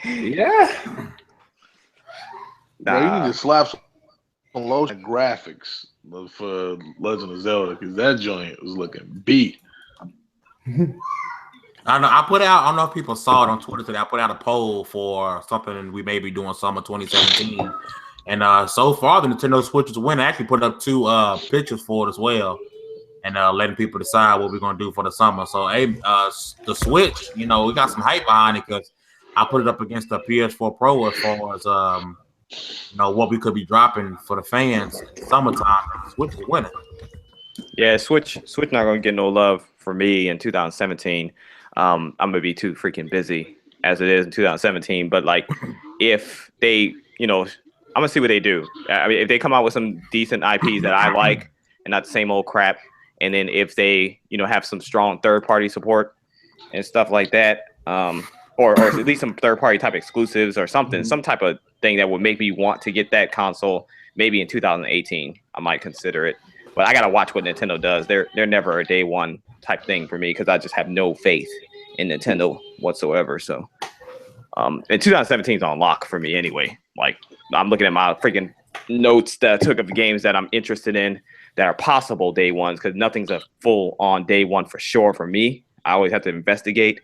Yeah. Bro, you need to slap some lotion graphics for Legend of Zelda because that joint was looking beat. I know. I put out. I don't know if people saw it on Twitter today. I put out a poll for something we may be doing summer 2017, and so far the Nintendo Switch is winning. I actually put up 2 pictures for it as well, and letting people decide what we're gonna do for the summer. So, hey, the Switch, we got some hype behind it because I put it up against the PS4 Pro as far as what we could be dropping for the fans in the summertime. The Switch is winning. Yeah, Switch not gonna get no love for me in 2017. I'm gonna be too freaking busy as it is in 2017. But like, if they, I'm gonna see what they do. I mean, if they come out with some decent IPs that I like and not the same old crap, and then if they, have some strong third-party support and stuff like that, or at least some third-party type exclusives or something, some type of thing that would make me want to get that console. Maybe in 2018, I might consider it. But I gotta watch what Nintendo does. They're never a day one type thing for me because I just have no faith in Nintendo whatsoever. So, and 2017 is on lock for me anyway. Like, I'm looking at my freaking notes that I took of the games that I'm interested in that are possible day ones because nothing's a full on day one for sure for me. I always have to investigate,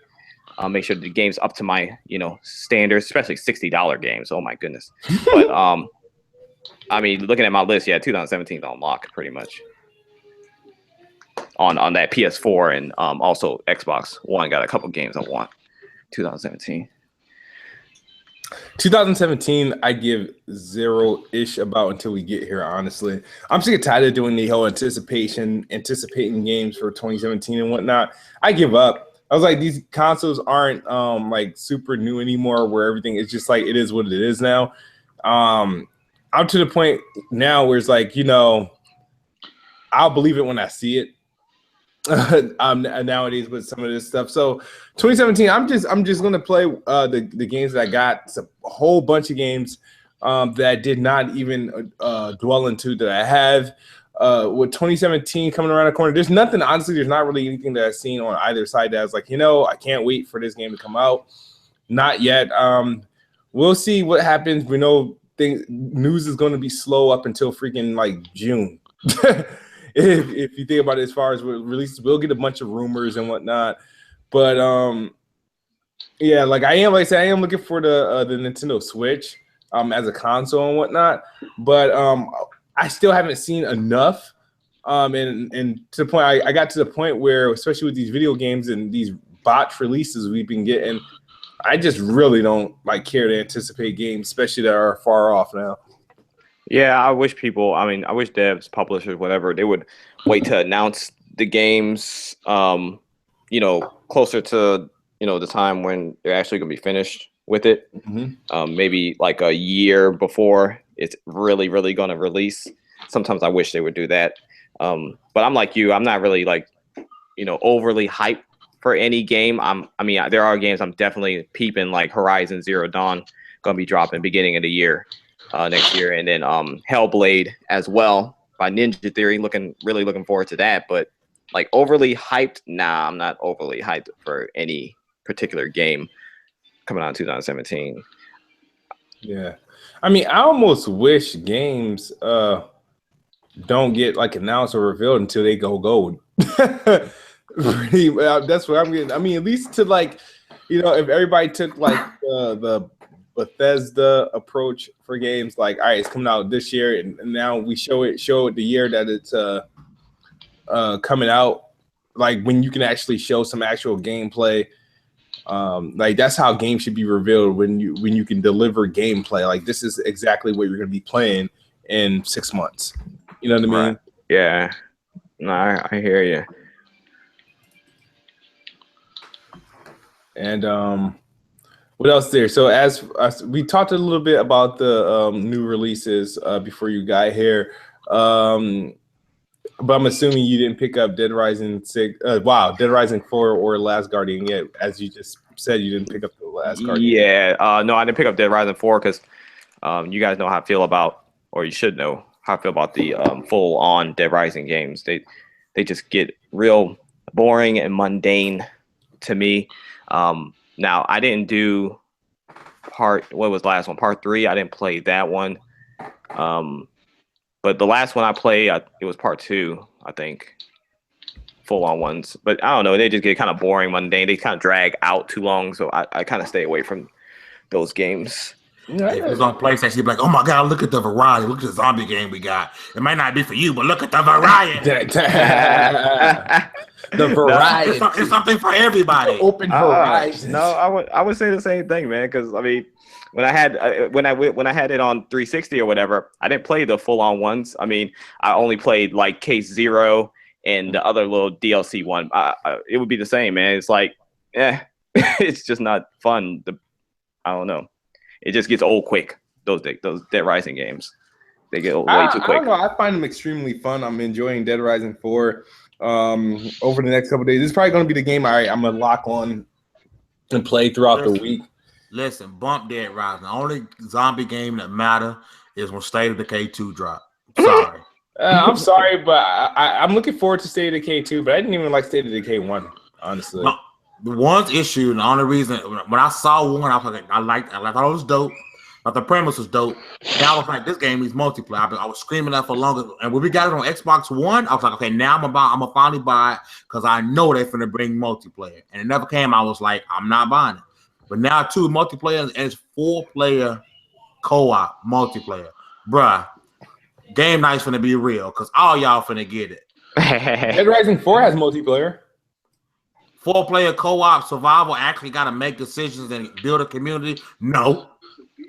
make sure the game's up to my standards, especially $60 games. Oh my goodness! But I mean, looking at my list, yeah, 2017 is on lock pretty much. On that PS4 and also Xbox One, got a couple games I want. 2017. 2017, I give 0-ish about until we get here, honestly. I'm sick and tired of doing the whole anticipating games for 2017 and whatnot. I give up. I was like, these consoles aren't like super new anymore where everything is just like it is what it is now. I'm to the point now where it's like, I'll believe it when I see it. Nowadays with some of this stuff. So 2017, I'm just gonna play the games that I got. It's a whole bunch of games that I did not even dwell into that I have. With 2017 coming around the corner, there's nothing. Honestly, there's not really anything that I've seen on either side that I was like, I can't wait for this game to come out. Not yet. We'll see what happens. We know news is going to be slow up until freaking like June. If you think about it, as far as releases, we'll get a bunch of rumors and whatnot. But yeah, like I am looking for the Nintendo Switch as a console and whatnot. But I still haven't seen enough. And to the point, I got to the point where, especially with these video games and these botch releases we've been getting, I just really don't care to anticipate games, especially that are far off now. Yeah, I wish devs, publishers, whatever, they would wait to announce the games, closer to, the time when they're actually going to be finished with it. Mm-hmm. Maybe like a year before it's really, really going to release. Sometimes I wish they would do that. But I'm like you, I'm not really overly hyped for any game. There are games I'm definitely peeping, like Horizon Zero Dawn, going to be dropping beginning of the year. Next year, and then Hellblade as well by Ninja Theory. Really looking forward to that. But like overly hyped, nah, I'm not overly hyped for any particular game coming out in 2017. Yeah, I almost wish games don't get announced or revealed until they go gold. That's what I'm getting. At least to if everybody took the Bethesda approach for games, all right, it's coming out this year, and now we show it the year that it's coming out, when you can actually show some actual gameplay. That's how games should be revealed, when you can deliver gameplay. This is exactly what you're going to be playing in 6 months. You know what I mean? Right. Yeah. No, I hear you. And what else there? So as we talked a little bit about the new releases before you got here, but I'm assuming you didn't pick up Dead Rising 4 or Last Guardian yet, as you just said you didn't pick up the Last Guardian. Yeah, no, I didn't pick up Dead Rising 4 because you guys know how I feel about, or you should know how I feel about the full-on Dead Rising games. They just get real boring and mundane to me. Now, I didn't do what was the last one? Part 3. I didn't play that one. But the last one I played, it was part 2, I think. full-on ones. But I don't know, they just get kind of boring, mundane. They kind of drag out too long, so I kind of stay away from those games. If it was on PlayStation, you'd be like, "Oh my god, look at the variety! Look at the zombie game we got. It might not be for you, but look at the variety. The variety. It's something for everybody. Open horizons. No, I would say the same thing, man. Because I mean, when I had it on 360 or whatever, I didn't play the full-on ones. I mean, I only played like Case Zero and the other little DLC one. It would be the same, man. It's like, it's just not fun. I don't know. It just gets old quick. Those Dead Rising games, they get old way too quick. I don't know. I find them extremely fun. I'm enjoying Dead Rising 4. Over the next couple of days, this is probably going to be the game I'm gonna lock on and play throughout the week. Listen, bump Dead Rising. The only zombie game that matter is when State of Decay 2 drop. Sorry. I'm sorry, but I'm looking forward to State of Decay 2, but I didn't even like State of Decay 1, honestly. No, the one's issue, and the only reason when I saw one, I was like, I thought it was dope. But the premise was dope. And I was like, this game needs multiplayer. I was screaming that for longer. And when we got it on Xbox One, I was like, okay, now I'm gonna finally buy it because I know they're finna bring multiplayer. And it never came. I was like, I'm not buying it. But now 2 multiplayer and it's 4-player co-op multiplayer. Bruh, game night's finna be real because all y'all finna get it. Dead Rising 4 has multiplayer. 4-player co-op survival actually got to make decisions and build a community. No.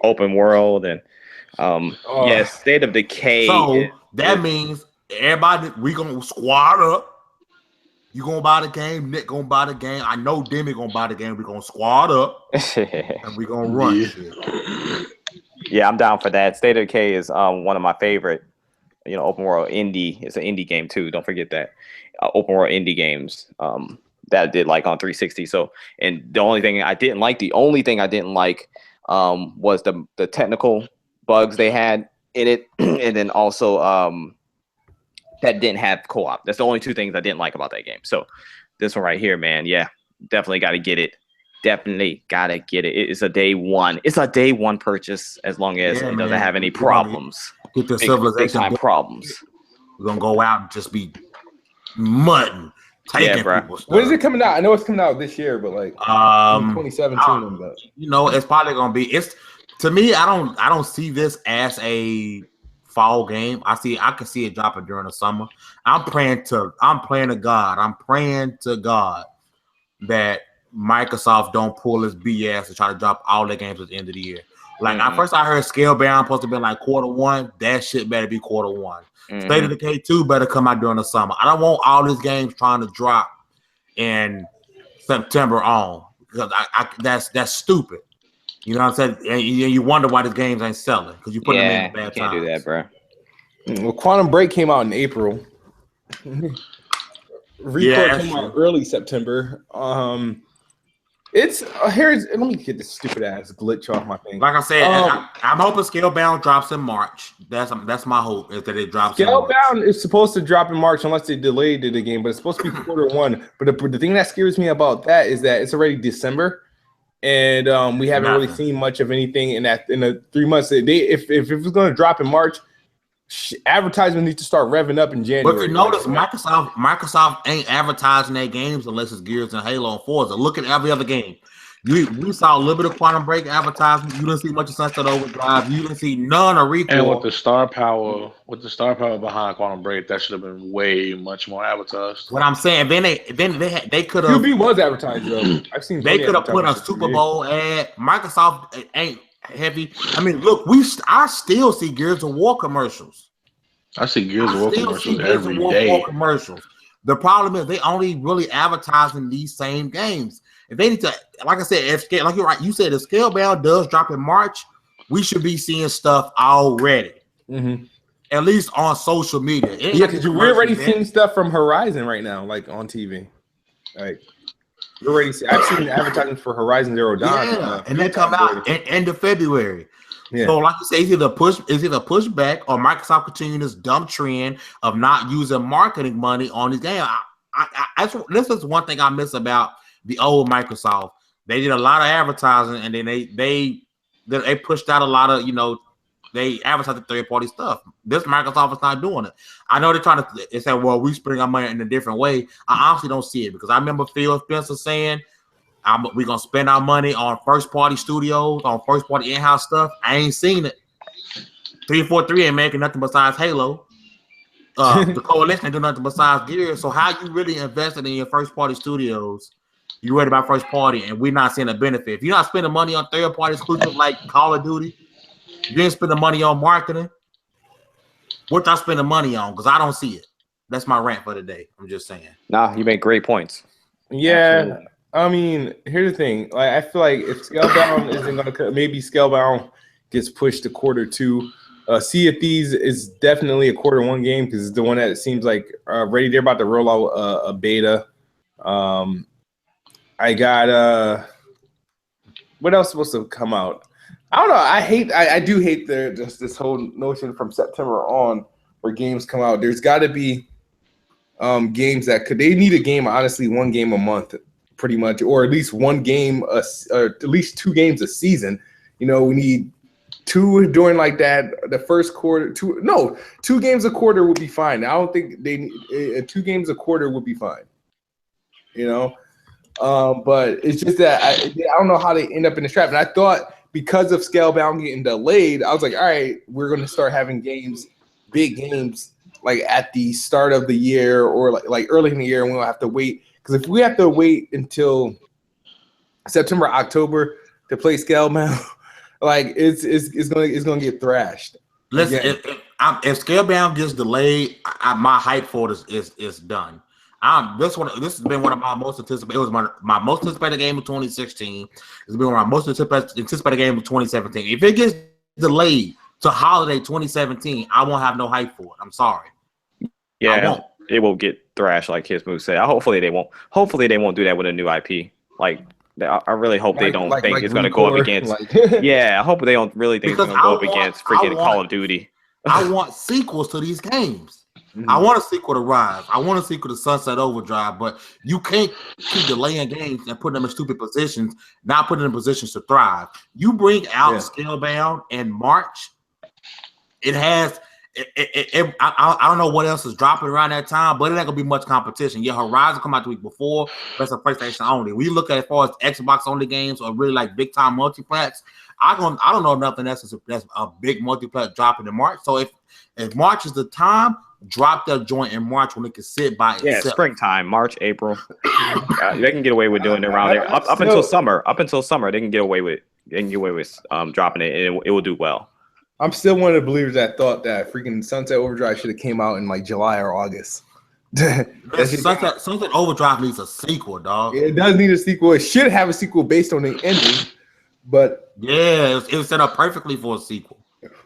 Open world and State of Decay. So that means everybody, we gonna squad up. You gonna buy the game, Nick gonna buy the game. I know Demi gonna buy the game. We gonna squad up and we gonna run shit. Yeah, I'm down for that. State of Decay is one of my favorite, open world indie. It's an indie game too. Don't forget that. Open world indie games that I did like on 360. So, and the only thing I didn't like was the technical bugs they had in it, and then also that didn't have co-op. That's the only 2 things I didn't like about that game. So this one right here, man, yeah, definitely got to get it. Definitely got to get it. It's a day one. It's a day one purchase as long as it doesn't have any problems. Get the civilization big time problems. We're gonna go out and just be mudding. When is it coming out? I know it's coming out this year, but like 2017. It's probably gonna be. It's to me. I don't see this as a fall game. I can see it dropping during the summer. I'm praying to God that Microsoft don't pull this BS and try to drop all their games at the end of the year. Like at first I heard Scalebound supposed to be like Q1. That shit better be Q1. State of Decay 2 better come out during the summer. I don't want all these games trying to drop in September on because that's stupid. You know what I'm saying? And you wonder why the games ain't selling because you put them in bad can't times. Do that, bro. Well, Quantum Break came out in April. Record came out early September. It's let me get this stupid ass glitch off my thing. Like I said, I'm hoping Scalebound drops in March. That's my hope is that it drops. Scalebound is supposed to drop in March unless they delayed it again, but it's supposed to be Q1. But the thing that scares me about that is that it's already December, and we haven't really seen much of anything in the 3 months. If it's going to drop in March, advertisement needs to start revving up in January. But if you notice, Microsoft ain't advertising their games unless it's Gears and Halo and Forza. Look at every other game. We saw a little bit of Quantum Break advertisement. You didn't see much of Sunset Overdrive. You didn't see none of Record. And with the star power behind Quantum Break, that should have been way much more advertised. What I'm saying, then they could have. QB was advertised though. I've seen. They could have put a Super Bowl ad. Microsoft ain't heavy. I mean, look, I still see Gears of War commercials. I see Gears of War commercials every day. The problem is they only really advertising these same games. If they need to, like I said, like you're right, you said if Scalebound does drop in March, we should be seeing stuff already. Mm-hmm. At least on social media. Yeah, because we're already seeing stuff from Horizon right now, like on TV. Like we're already I've seen advertisements for Horizon Zero Dawn. Yeah, and they come out end of February. Yeah. So, like you say, it's either push back or Microsoft continue this dumb trend of not using marketing money on these games. This is one thing I miss about the old Microsoft. They did a lot of advertising, and then they pushed out a lot of they advertise the third party stuff. This Microsoft is not doing it. I know they're trying to. They say, well, we spend our money in a different way. I honestly don't see it because I remember Phil Spencer saying, we're gonna spend our money on first party studios, on first party in-house stuff. I ain't seen it. 343 ain't making nothing besides Halo. The Coalition ain't doing nothing besides Gears. So how you really invested in your first party studios? You read about first party, and we're not seeing a benefit. If you're not spending money on third party exclusive like Call of Duty, you didn't spend the money on marketing. What y'all spending money on? Because I don't see it. That's my rant for the day. I'm just saying. Nah, you make great points. Yeah, Absolutely. I mean, here's the thing. Like, I feel like if Scalebound isn't gonna, maybe Scalebound gets pushed to quarter 2. Sea of Thieves is definitely a quarter 1 game because it's the one that seems like ready. They're about to roll out a beta. I got what else is supposed to come out? I don't know. I do hate just this whole notion from September on where games come out. There's got to be games that they need a game, honestly, 1 game a month, pretty much, or at least 1 game, or at least 2 games a season. You know, we need 2 during like that the first quarter. 2 games a quarter would be fine. I don't think 2 games a quarter would be fine. You know. But it's just that I don't know how they end up in the trap. And I thought because of Scalebound getting delayed, I was like, all right, we're going to start having games, big games, like at the start of the year or like early in the year, and we don't have to wait. Because if we have to wait until September, October to play Scalebound, like it's gonna get thrashed. Listen, if Scalebound gets delayed, my hype for it is done. This has been one of my most anticipated. It was my most anticipated game of 2016. It's been one of my most anticipated game of 2017. If it gets delayed to holiday 2017, I won't have no hype for it. I'm sorry. Yeah, it will get thrashed, like Kiss Move said. Hopefully they won't do that with a new IP. Like, I really hope they don't think it's going to go up against. Yeah, I hope they don't really think it's going to go up against freaking Call of Duty. I want sequels to these games. Mm-hmm. I want a sequel to Rise. I want a sequel to Sunset Overdrive, but you can't keep delaying games and putting them in stupid positions, not putting them in positions to thrive. You bring out Scalebound in March. It has. I don't know what else is dropping around that time, but it ain't gonna be much competition. Yeah, Horizon come out the week before. That's a PlayStation only. We look at as far as Xbox only games or really like big time multiplats. I don't know nothing that's a big multiplat dropping in March. So if March is the time, drop that joint in March when it can sit by itself. Yeah, springtime, March, April. They can get away with doing it around there up until summer. Up until summer, they can get away with dropping it, and it will do well. I'm still one of the believers that thought that freaking Sunset Overdrive should have came out in like July or August. Sunset Overdrive needs a sequel, dog. It does need a sequel. It should have a sequel based on the ending, but yeah, it was set up perfectly for a sequel.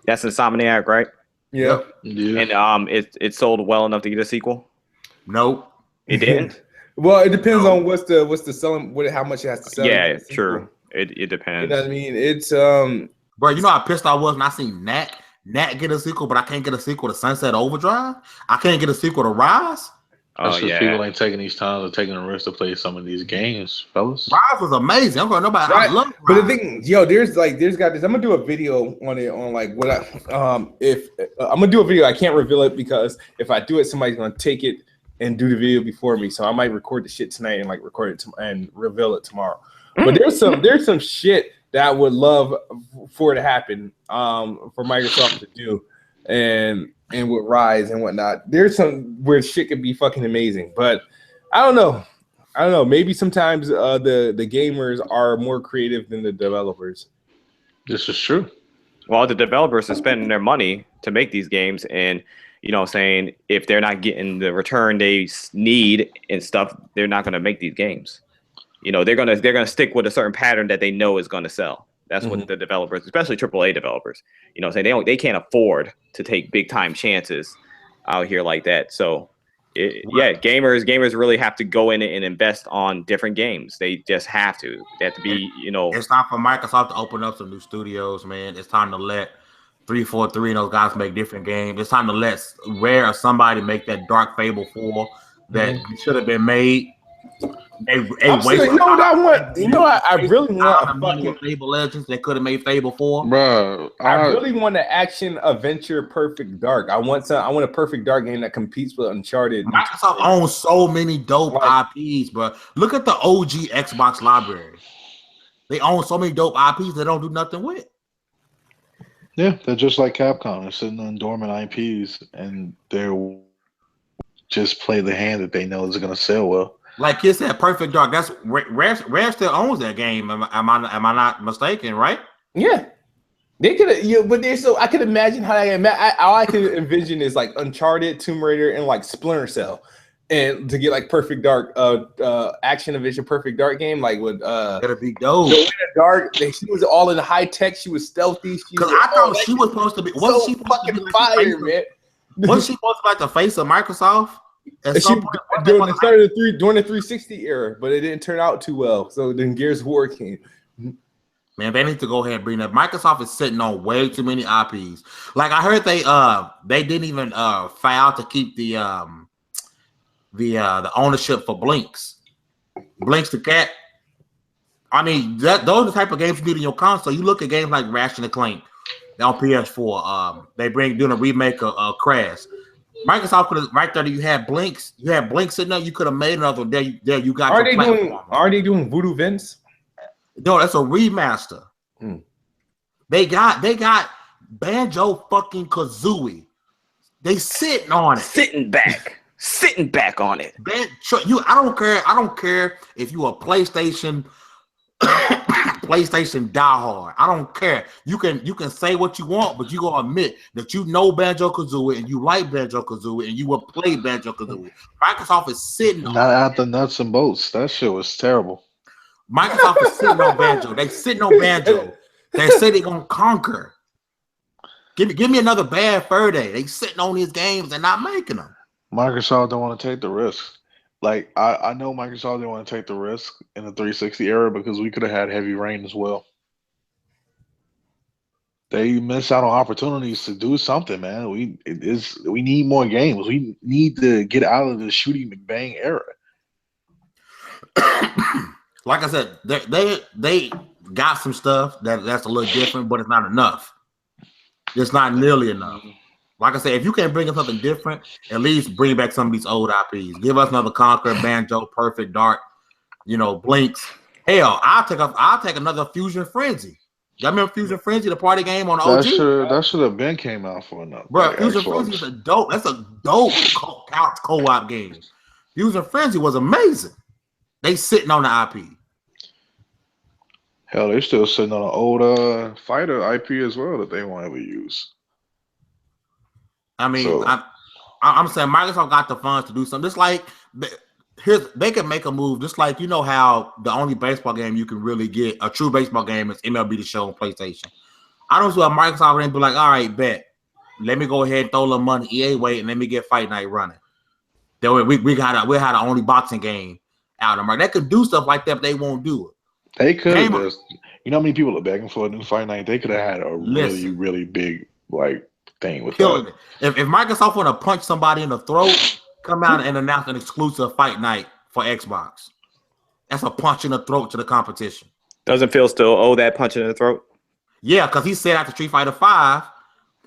That's Insomniac, right? Yeah. And it sold well enough to get a sequel? Nope. It didn't? Well, it depends on what's the selling, how much it has to sell. Yeah, true. It depends. You know what I mean? It's Bro, you know how pissed I was when I seen Nat get a sequel, but I can't get a sequel to Sunset Overdrive? I can't get a sequel to Rise? That's because people ain't taking these times or taking the risk to play some of these games, fellas. Rise was amazing. I'm going to nobody. I love Rise. But the thing, there's got this. I'm gonna do a video on it on like what if I'm gonna do a video. I can't reveal it because if I do it, somebody's gonna take it and do the video before me. So I might record the shit tonight and like record it and reveal it tomorrow. But there's some shit that I would love for it to happen for Microsoft to do and with Rise and whatnot. There's some where shit could be fucking amazing, but I don't know. Maybe sometimes the gamers are more creative than the developers. This is true. Well, the developers are spending their money to make these games, and saying if they're not getting the return they need and stuff, they're not going to make these games. They're gonna stick with a certain pattern that they know is gonna sell. That's what the developers, especially AAA developers, saying they can't afford to take big time chances out here like that. So, gamers really have to go in and invest on different games. They just have to. They have to be, It's time for Microsoft to open up some new studios, man. It's time to let 343 and those guys make different games. It's time to let Rare or somebody make that Dark Fable 4 that should have been made. They I'm saying, wasted. you know what I want? You know, I really want a money fucking. with Fable Legends. They could have made Fable 4. Bro, I really want an action adventure Perfect Dark. I want a Perfect Dark game that competes with Uncharted. Microsoft owns so many dope IPs, bro. Look at the OG Xbox library. They own so many dope IPs they don't do nothing with. Yeah, they're just like Capcom. They're sitting on dormant IPs, and they're just play the hand that they know is going to sell well. Like Kid said, Perfect Dark. That's Rare still owns that game. Am I not mistaken? Right? Yeah, they could. But they're so I could imagine how all I could envision is like Uncharted, Tomb Raider, and like Splinter Cell, and to get like Perfect Dark, action adventure Perfect Dark game like with Gotta be dope. Dark. She was all in high tech. She was stealthy. Because I thought she was supposed to be. Wasn't so she fucking fire, man? Wasn't she supposed to be like the face of Microsoft? At some point, during the 360 era, but it didn't turn out too well. So then Gears of War came. Man, they need to go ahead and bring that. Microsoft is sitting on way too many IPs. Like I heard they didn't even file to keep the ownership for Blinks the Cat. I mean, those are the type of games you need in your console. You look at games like Ratchet and Clank on PS4. They doing a remake of Crash. Microsoft could have right there. You had Blinks. You had Blinks sitting there. You could have made another. There you got. Are they doing Voodoo Vince? No, that's a remaster. They got Banjo fucking Kazooie. They sitting on it. Sitting back on it. I don't care if you a PlayStation diehard. I don't care. You can say what you want, but you gonna admit that you know Banjo-Kazooie and you like Banjo-Kazooie and you will play Banjo-Kazooie. Microsoft is sitting on not at the nuts and bolts. That shit was terrible. Microsoft is sitting on Banjo. They sitting on Banjo. They say they gonna conquer. Give me another Bad Fur Day. They sitting on these games and not making them. Microsoft don't want to take the risk. Like I know Microsoft didn't want to take the risk in the 360 era because we could have had Heavy Rain as well. They missed out on opportunities to do something, man. We need more games. We need to get out of the Shooty McBang era. Like I said, they got some stuff that's a little different, but it's not enough. It's not nearly enough. Like I said, if you can't bring us something different, at least bring back some of these old IPs. Give us another Conquer, Banjo, Perfect Dark, Blinks. Hell, I'll take another Fusion Frenzy. Y'all remember Fusion Frenzy, the party game on the OG? That should have been came out for enough. Bro, Fusion Frenzy is a dope couch co-op game. Fusion Frenzy was amazing. They sitting on the IP. Hell, they're still sitting on an old fighter IP as well that they won't ever use. I mean, I'm saying Microsoft got the funds to do something. Just like they can make a move. Just like how the only baseball game you can really get a true baseball game is MLB The Show on PlayStation. I don't see why Microsoft ain't be like, all right, bet. Let me go ahead and throw a little money EA way and let me get Fight Night running. That way we had the only boxing game out of them. They could do stuff like that, but they won't do it. They could have just, how many people are begging for a new Fight Night? They could have had a really, really big thing with killing that. It. If Microsoft want to punch somebody in the throat, come out and announce an exclusive Fight Night for Xbox. That's a punch in the throat to the competition. Doesn't Phil still owe that punch in the throat? Yeah, because he said after Street Fighter 5,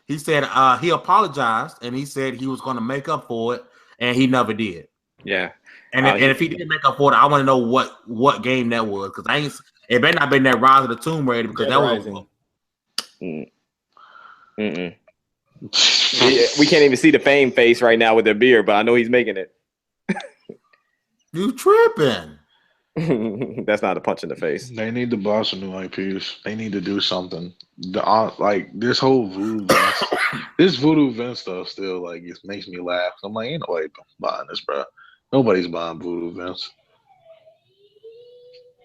he said he apologized and he said he was going to make up for it, and he never did. Yeah. And if he didn't make up for it, I want to know what game that was, because it better not been that Rise of the Tomb Raider, because that was. We can't even see the Fame face right now with their beard, but I know he's making it. You tripping? That's not a punch in the face. They need to buy some new IPs. They need to do something. This whole Voodoo Vince stuff still it makes me laugh. I'm like, ain't nobody buying this, bro. Nobody's buying Voodoo Vince.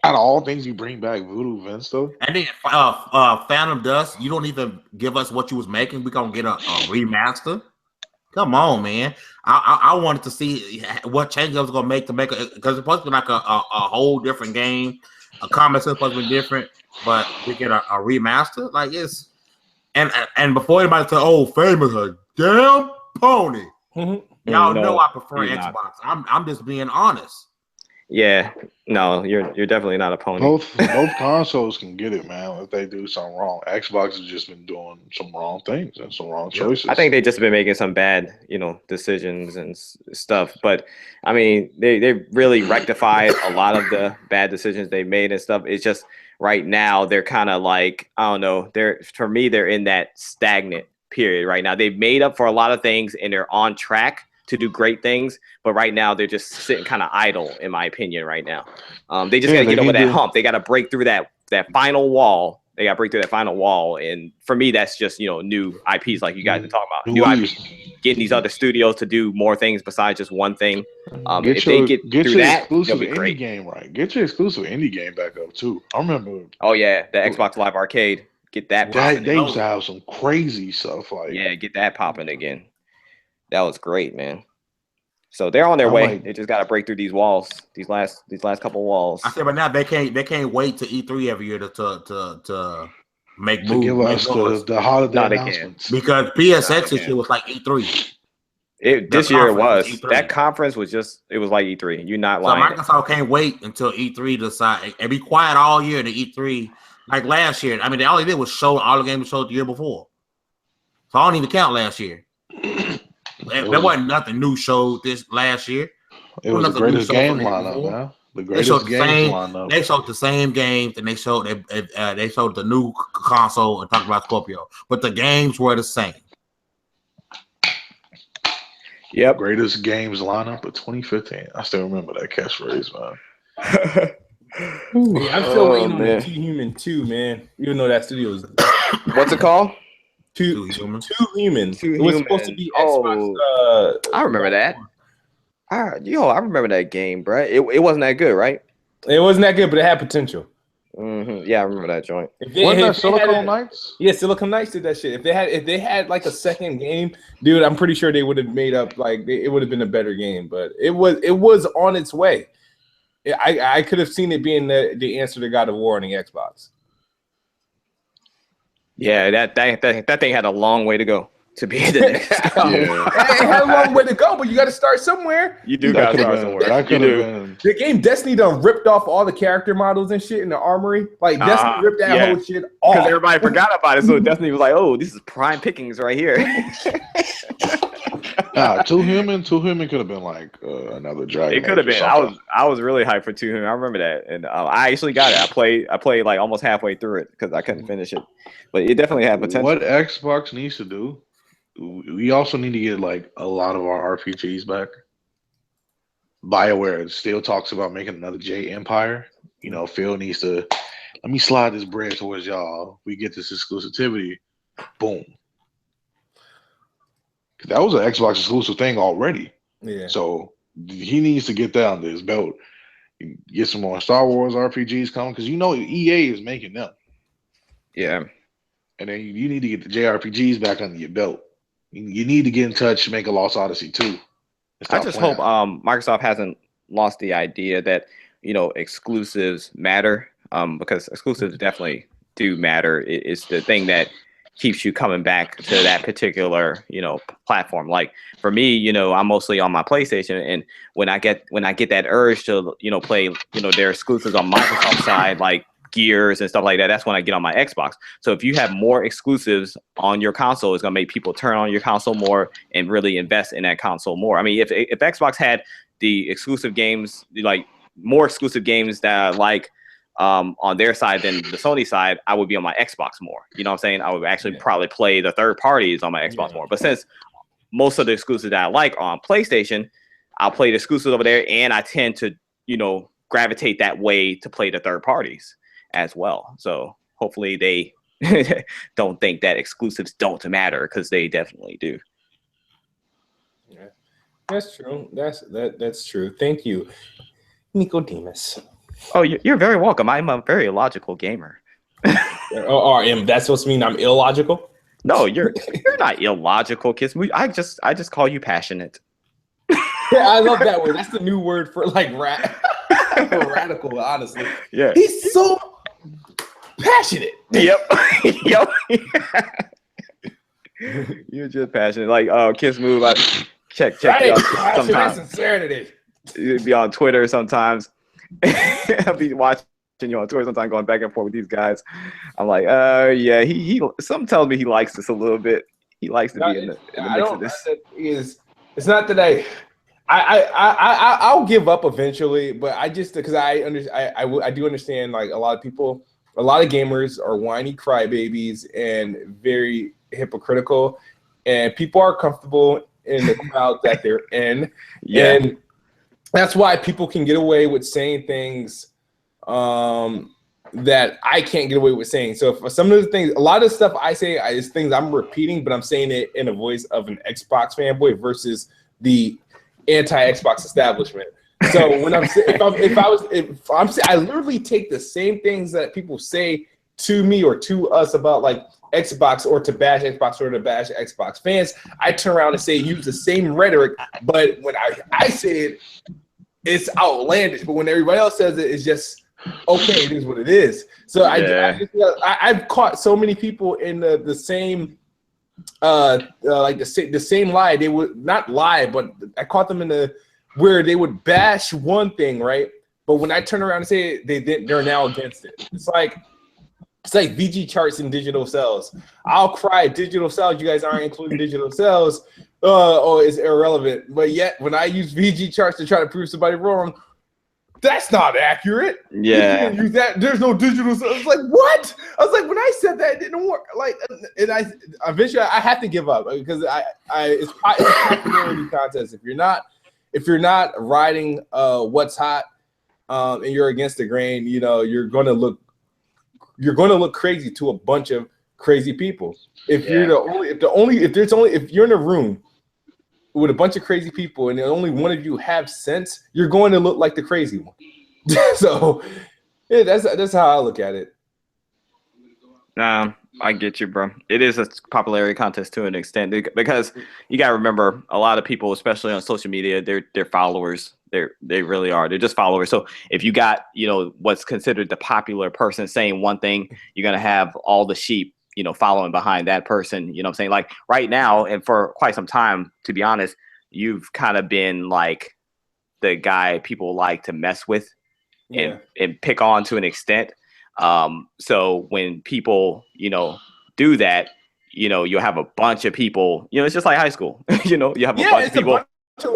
Out of all things, you bring back Voodoo Vince though. And then Phantom Dust, you don't even give us what you was making. We gonna get a remaster. Come on, man. I wanted to see what changes I was gonna make because it's supposed to be like a whole different game. A combat is supposed to be different, but we get a remaster. And before anybody say, "Oh, Fame is a damn pony," y'all know I prefer Xbox. I'm just being honest. Yeah, no, you're definitely not a pony. Both consoles can get it, man, if they do something wrong. Xbox has just been doing some wrong things and some wrong choices. I think they just been making some bad, decisions and stuff. But I mean, they really rectified a lot of the bad decisions they made and stuff. It's just right now they're kind of like, I don't know. For me, they're in that stagnant period right now. They've made up for a lot of things and they're on track to do great things, but right now they're just sitting kind of idle, in my opinion. Right now, they just got to get over that hump. They got to break through that final wall. They got to break through that final wall, and for me, that's just new IPs, like you guys are talking about. New IPs, getting these other studios to do more things besides just one thing. If they get through that, exclusive it'll be great. indie game right. Get your exclusive indie game back up too. I remember. Oh yeah, the Xbox Live Arcade. Get that popping. They used to have some crazy stuff like. Yeah, get that popping again. That was great, man. So they're on their way. They just got to break through these walls, these last couple walls. I said, but now they can't wait to E3 every year to make moves. To give us the holiday announcements. Because PSX this year was like E3. This year it was. E3. That conference was it was like E3. You're not lying. So Microsoft can't wait until E3 to decide and be quiet all year to E3. Like last year. I mean, all they did was show all the games showed the year before. So I don't even count last year. There wasn't nothing new showed this last year. It was the greatest game lineup, man. The greatest game lineup. They showed the same games, and they showed the new console and talked about Scorpio, but the games were the same. Yep, greatest games lineup of 2015. I still remember that catchphrase, man. I'm still waiting on the 2 Human 2, man. Even though that studio is what's it called? Two humans. It was supposed to be Xbox. I remember that. I remember that game, bro. It wasn't that good, right? It wasn't that good, but it had potential. Mm-hmm. Yeah, I remember that joint. Wasn't that Silicon Knights? Yeah, Silicon Knights did that shit. If they had like a second game, dude, I'm pretty sure they would have made up it would have been a better game. But it was on its way. I could have seen it being the answer to God of War on the Xbox. Yeah, that thing had a long way to go to be the next. It had a long way to go, but you got to start somewhere. You do got to start somewhere. That could have been. The game Destiny done ripped off all the character models and shit in the armory. Like Destiny ripped that whole shit off because everybody forgot about it. So Destiny was like, "Oh, this is prime pickings right here." Two human could have been like another Dragon. It could have been. I was really hyped for 2 Human. I remember that, and I actually got it. I played like almost halfway through it because I couldn't finish it, but it definitely had potential. What Xbox needs to do, we also need to get like a lot of our RPGs back. BioWare still talks about making another J Empire. Phil needs to let me slide this bread towards y'all. We get this exclusivity. Boom. That was an Xbox exclusive thing already. Yeah. So he needs to get that under his belt. Get some more Star Wars RPGs coming because EA is making them. Yeah. And then you need to get the JRPGs back under your belt. You need to get in touch, make a Lost Odyssey too. I just hope Microsoft hasn't lost the idea that exclusives matter. Because exclusives definitely do matter. It's the thing that keeps you coming back to that particular platform. Like for me, I'm mostly on my PlayStation, and when I get that urge to play their exclusives on Microsoft side, like Gears and stuff like that, that's when I get on my Xbox. So if you have more exclusives on your console, it's gonna make people turn on your console more and really invest in that console more. I mean, if Xbox had the exclusive games, like more exclusive games that I like on their side than the Sony side, I would be on my Xbox more. You know what I'm saying? I would actually probably play the third parties on my Xbox more. But since most of the exclusives that I like are on PlayStation, I'll play the exclusives over there, and I tend to, gravitate that way to play the third parties as well. So hopefully they don't think that exclusives don't matter, because they definitely do. Yeah, that's true. That's true. Thank you, Nicodemus. Oh, you're very welcome. I'm a very logical gamer. That's supposed to mean I'm illogical? No, you're not illogical, Kiss. I just call you passionate. Yeah, I love that word. That's the new word for like for radical, honestly. Yeah. He's so passionate. Yep. Yep. You're just passionate. Like Kiss Move. Check right. Sometimes. Sincerity. You'd be on Twitter sometimes. I'll be watching you on Twitter sometimes, going back and forth with these guys. I'm like, yeah, he. Some tells me he likes this a little bit. He likes to be in the mix of this. It's not that I'll give up eventually, but I just because I do understand like a lot of people, a lot of gamers are whiny crybabies and very hypocritical, and people are comfortable in the crowd that they're in, and that's why people can get away with saying things that I can't get away with saying. So for some of the things, a lot of the stuff I say is things I'm repeating, but I'm saying it in a voice of an Xbox fanboy versus the anti-Xbox establishment. So when I literally take the same things that people say to me or to us about like Xbox or to bash Xbox or to bash Xbox fans, I turn around and say use the same rhetoric, but when I say it, it's outlandish. But when everybody else says it, it's just okay. It is what it is. So I've caught so many people in the same like the same lie. They would not lie, but I caught them in where they would bash one thing, right? But when I turn around and say it, they're now against it. It's like VG charts and digital sales. I'll cry digital sales. You guys aren't including digital sales. It's irrelevant. But yet, when I use VG charts to try to prove somebody wrong, that's not accurate. Yeah. You can't use that. There's no digital sales. It's like, what? I was like, when I said that, it didn't work. Like, and I eventually I have to give up because it's a popularity contest. If you're not riding what's hot and you're against the grain, you're gonna look crazy to a bunch of crazy people. If you're if you're in a room with a bunch of crazy people and only one of you have sense, you're going to look like the crazy one. So yeah, that's how I look at it. I get you, bro. It is a popularity contest to an extent because you got to remember a lot of people, especially on social media, they're followers. They really are. They're just followers. So if you got, what's considered the popular person saying one thing, you're going to have all the sheep, following behind that person. You know what I'm saying? Like right now, and for quite some time, to be honest, you've kind of been like the guy people like to mess with and pick on to an extent. So when people, do that, you'll have a bunch of people, it's just like high school, you have a bunch of people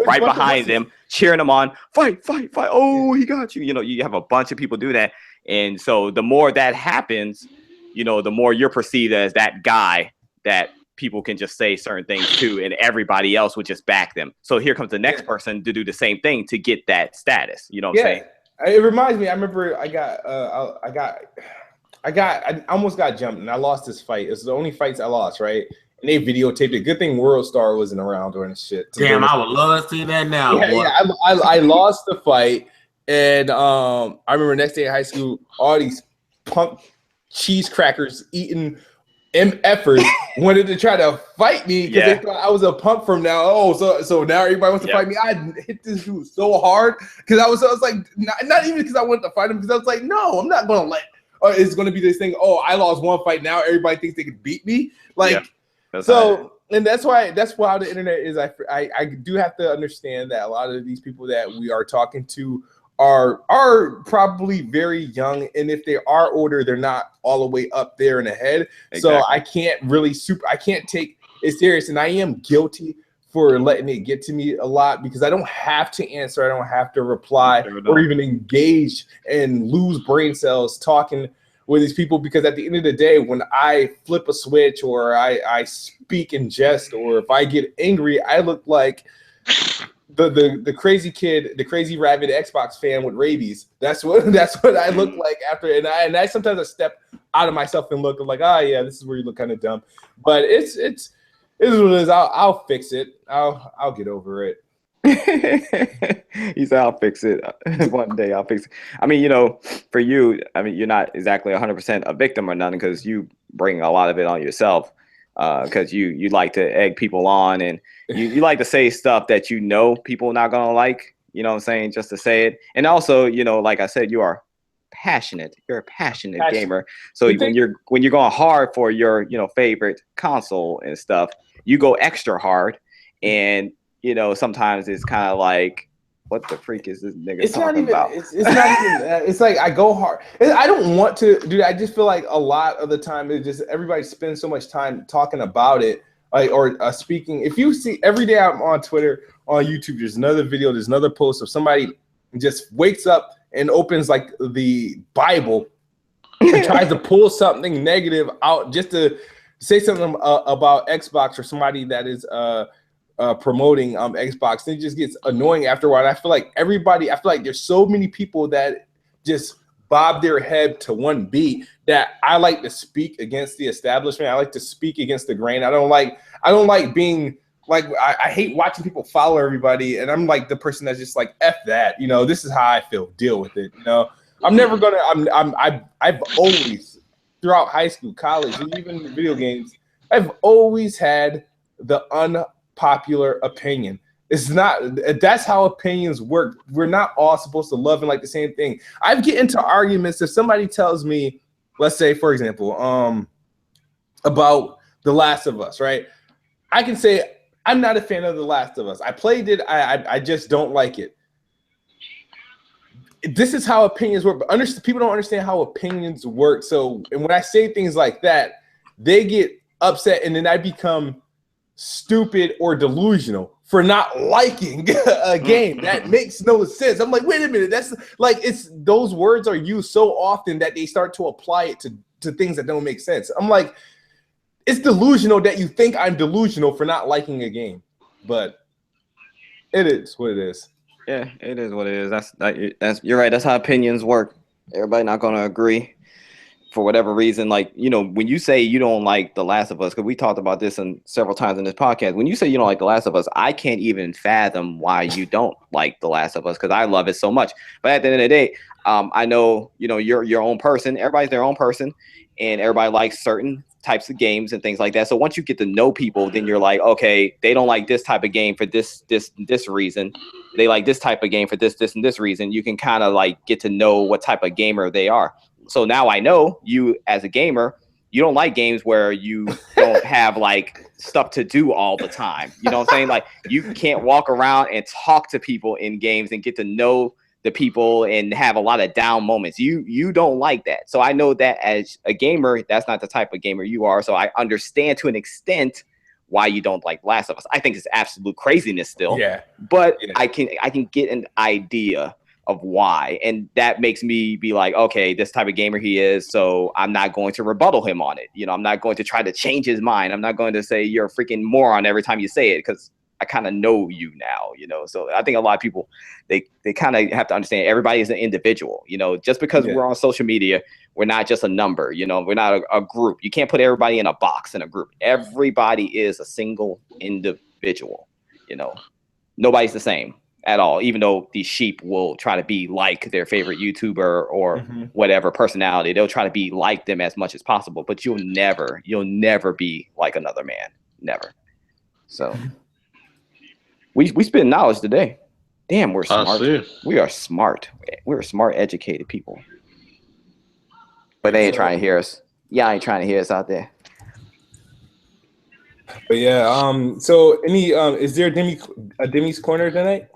right behind them, cheering them on, fight. Oh, he got you. You have a bunch of people do that. And so the more that happens, the more you're perceived as that guy that people can just say certain things to, and everybody else would just back them. So here comes the next person to do the same thing to get that status. You know what I'm saying? It reminds me, I remember I almost got jumped and I lost this fight. It's the only fights I lost, right? And they videotaped it. Good thing World Star wasn't around during the shit. Damn, I would love to see that now. I lost the fight, and I remember next day in high school, all these punk cheese crackers eating MFers wanted to try to fight me because they thought I was a punk from now. Oh, so now everybody wants to fight me. I hit this dude so hard because I was like, not even because I wanted to fight him, because I was like, no, I'm not going to let. It's going to be this thing. Oh, I lost one fight. Now everybody thinks they can beat me. And that's why the internet is. I do have to understand that a lot of these people that we are talking to are probably very young, and if they are older, they're not all the way up there in the head. Exactly. So I can't really I can't take it serious, and I am guilty for letting it get to me a lot because I don't have to answer, I don't have to reply or even engage and lose brain cells talking with these people, because at the end of the day, when I flip a switch or I speak in jest, or if I get angry, I look like the crazy kid, the crazy rabid Xbox fan with rabies. That's what I look like after. And I sometimes I step out of myself and look, I'm like, yeah, this is where you look kind of dumb. But it's what it is. I'll fix it. I'll get over it. He said, I'll fix it. One day I'll fix it. I mean, for you, you're not exactly 100% a victim or nothing, because you bring a lot of it on yourself. Because you like to egg people on, and you like to say stuff that people are not gonna like. You know what I'm saying? Just to say it. And also, like I said, you are passionate. You're a passionate gamer. So when you're going hard for your favorite console and stuff, you go extra hard. And sometimes it's kind of like what the freak is this nigga It's not talking even. about? It's not even. It's like I go hard. I don't want to do. I just feel like a lot of the time it just everybody spends so much time talking about it, like or speaking. If you see every day I'm on Twitter, on YouTube, there's another video, there's another post of somebody just wakes up and opens like the Bible and tries to pull something negative out just to say something about Xbox or somebody that is promoting Xbox. And it just gets annoying after a while. And I feel like there's so many people that just bob their head to one beat that I like to speak against the establishment. I like to speak against the grain. I don't like being like, I hate watching people follow everybody. And I'm like the person that's just like, F that, this is how I feel, deal with it. I'm never gonna. I've always, throughout high school, college, and even video games, I've always had the unpopular opinion. It's not. That's how opinions work. We're not all supposed to love and like the same thing. I get into arguments if somebody tells me, let's say, for example, about The Last of Us, right? I can say I'm not a fan of The Last of Us. I played it. I just don't like it. This is how opinions work, but people don't understand how opinions work. So, and when I say things like that, they get upset, and then I become stupid or delusional for not liking a game. That makes no sense. I'm like, wait a minute, that's like those words are used so often that they start to apply it to things that don't make sense. I'm like, it's delusional that you think I'm delusional for not liking a game, but it is what it is. Yeah, it is what it is. That's you're right. That's how opinions work. Everybody not gonna agree for whatever reason. Like, when you say you don't like The Last of Us, because we talked about this several times in this podcast. When you say you don't like The Last of Us, I can't even fathom why you don't like The Last of Us, because I love it so much. But at the end of the day, I know you're your own person. Everybody's their own person, and everybody likes certain types of games and things like that. So once you get to know people, then you're like, okay, they don't like this type of game for this reason. They like this type of game for this and this reason. You can kind of like get to know what type of gamer they are. So now I know you as a gamer, you don't like games where you don't have like stuff to do all the time. You know what I'm saying? Like, you can't walk around and talk to people in games and get to know the people and have a lot of down moments. You don't like that. So I know that as a gamer, that's not the type of gamer you are. So I understand to an extent why you don't like Last of Us. I think it's absolute craziness still. Yeah. But yeah. I can get an idea of why. And that makes me be like, okay, this type of gamer he is, so I'm not going to rebuttal him on it. I'm not going to try to change his mind. I'm not going to say you're a freaking moron every time you say it, because I kind of know you now, So I think a lot of people, they kind of have to understand everybody is an individual, just because we're on social media, we're not just a number, we're not a group. You can't put everybody in a box in a group. Everybody is a single individual, Nobody's the same at all, even though these sheep will try to be like their favorite YouTuber or whatever personality. They'll try to be like them as much as possible, but you'll never be like another man. Never. So we spit knowledge today. Damn, we're smart. We are smart. We're smart, educated people. But they ain't trying to hear us. Y'all ain't trying to hear us out there. But yeah, so is there a Demi's corner tonight?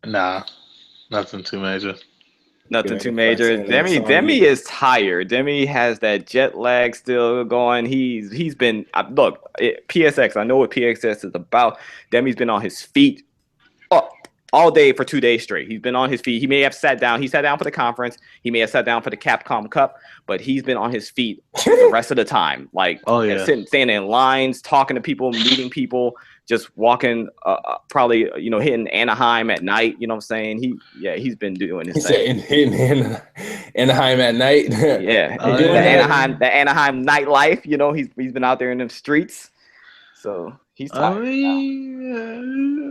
Nah, nothing too major. Nothing too major. Demi is tired. Demi has that jet lag still going. He's been PSX. I know what PSX is about. Demi's been on his feet all day for 2 days straight. He's been on his feet. He may have sat down. He sat down for the conference. He may have sat down for the Capcom Cup, but he's been on his feet the rest of the time. Like, standing in lines, talking to people, meeting people, just walking, probably, hitting Anaheim at night. You know what I'm saying? He's been doing his thing. Hitting Anaheim at night. Yeah. The Anaheim nightlife, he's been out there in the streets. So he's tired.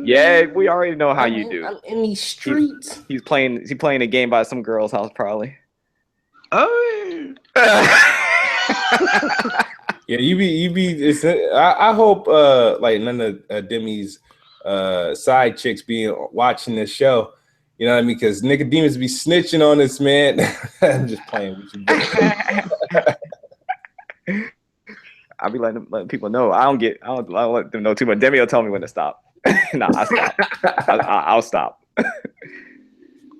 Yeah, we already know how you do. I'm in these streets. He's playing a game by some girl's house, probably. Yeah, you be. I hope like none of Demi's side chicks be watching this show. You know what I mean? Because Nicodemus be snitching on this man. I'm just playing with you. I'll be letting people know. I'll let them know too much. Demi will tell me when to stop. No, I'll stop. I'll stop.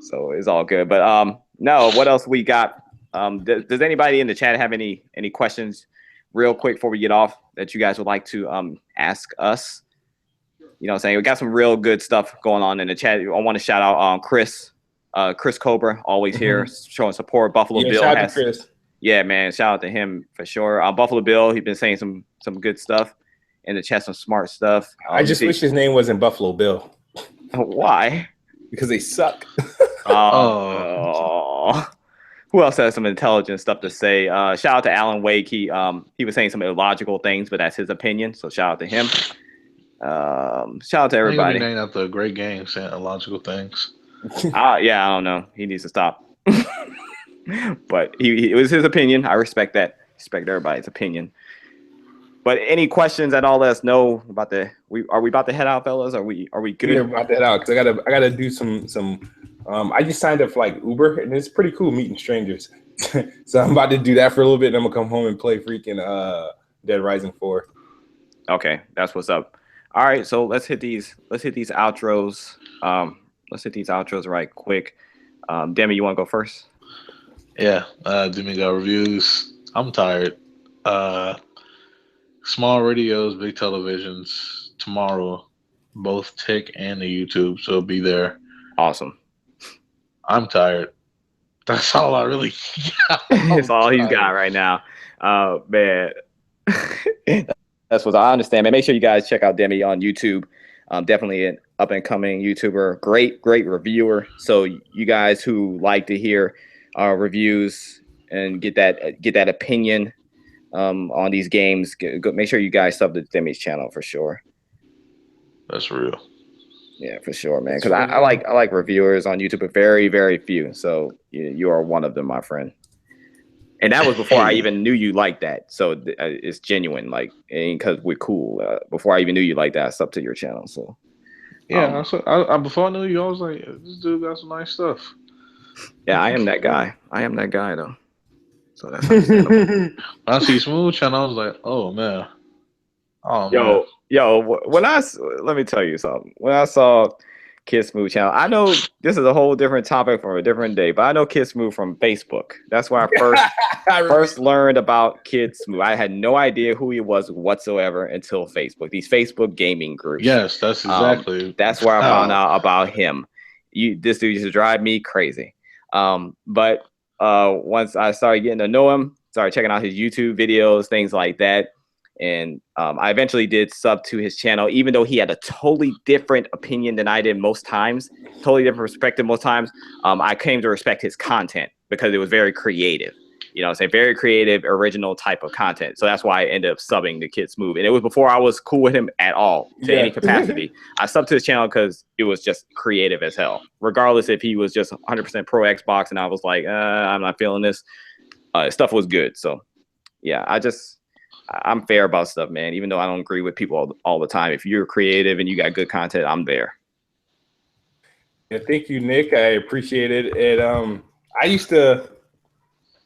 So it's all good. But no, what else we got? Does anybody in the chat have any questions real quick before we get off that you guys would like to ask us? You know what I'm saying? We got some real good stuff going on in the chat. I want to shout out Chris Cobra, always here showing support. Buffalo Bill shout out to Chris. Yeah, man, shout out to him for sure. Buffalo Bill, he's been saying some good stuff in the chat, some smart stuff. I just wish his name wasn't Buffalo Bill. Why? Because they suck. Who else has some intelligent stuff to say? Shout out to Alan Wake. He was saying some illogical things, but that's his opinion. So shout out to him. Shout out to everybody. Named after a great game saying illogical things. Yeah, I don't know. He needs to stop. But it was his opinion. I respect that. Respect everybody's opinion. But any questions at all? Let us know about are we about to head out, fellas? Are we good? We're about to head out because I gotta do some. I just signed up for like Uber, and it's pretty cool meeting strangers. So I'm about to do that for a little bit, and I'm gonna come home and play freaking Dead Rising 4. Okay, that's what's up. All right, so let's hit these outros. Let's hit these outros right quick. Demi, you want to go first? Yeah, Demi got reviews. I'm tired. Small radios, big televisions tomorrow, both TiC and the YouTube, so be there. Awesome. I'm tired. That's all I really got. It's all he's got right now. Man. That's what I understand, man. Make sure you guys check out Demi on YouTube. Definitely an up and coming YouTuber. Great reviewer. So you guys who like to hear reviews and get that opinion on these games, make sure you guys sub to Demi's channel for sure. That's real. Yeah, for sure, man. Because I like reviewers on YouTube, but very, very few. So you are one of them, my friend. And that was before I even knew you like that. So it's genuine, like, because we're cool. Before I even knew you like that, I subbed to your channel. So yeah, before I knew you, I was like, this dude got some nice stuff. Yeah, I am that guy. Though. So that's understandable. When I see Smooth channel, I was like, oh man. Let me tell you something. When I saw Kid Smooth channel, I know this is a whole different topic for a different day, but I know Kid Smooth from Facebook. That's where I first learned about Kid Smooth. I had no idea who he was whatsoever until Facebook. These Facebook gaming groups. Yes, that's exactly. That's where I found out about him. This dude used to drive me crazy. But once I started getting to know him, started checking out his YouTube videos, things like that. And I eventually did sub to his channel, even though he had a totally different opinion than I did most times, totally different perspective most times. I came to respect his content because it was very creative. You know what I'm saying? Very creative, original type of content. So that's why I ended up subbing to Kid Smooth. And it was before I was cool with him at all to any capacity. I subbed to his channel because it was just creative as hell. Regardless if he was just 100% pro Xbox and I was like, I'm not feeling this. Stuff was good. So, yeah, I'm fair about stuff, man. Even though I don't agree with people all the time. If you're creative and you got good content, I'm there. Yeah, thank you, Nick. I appreciate it. And I used to...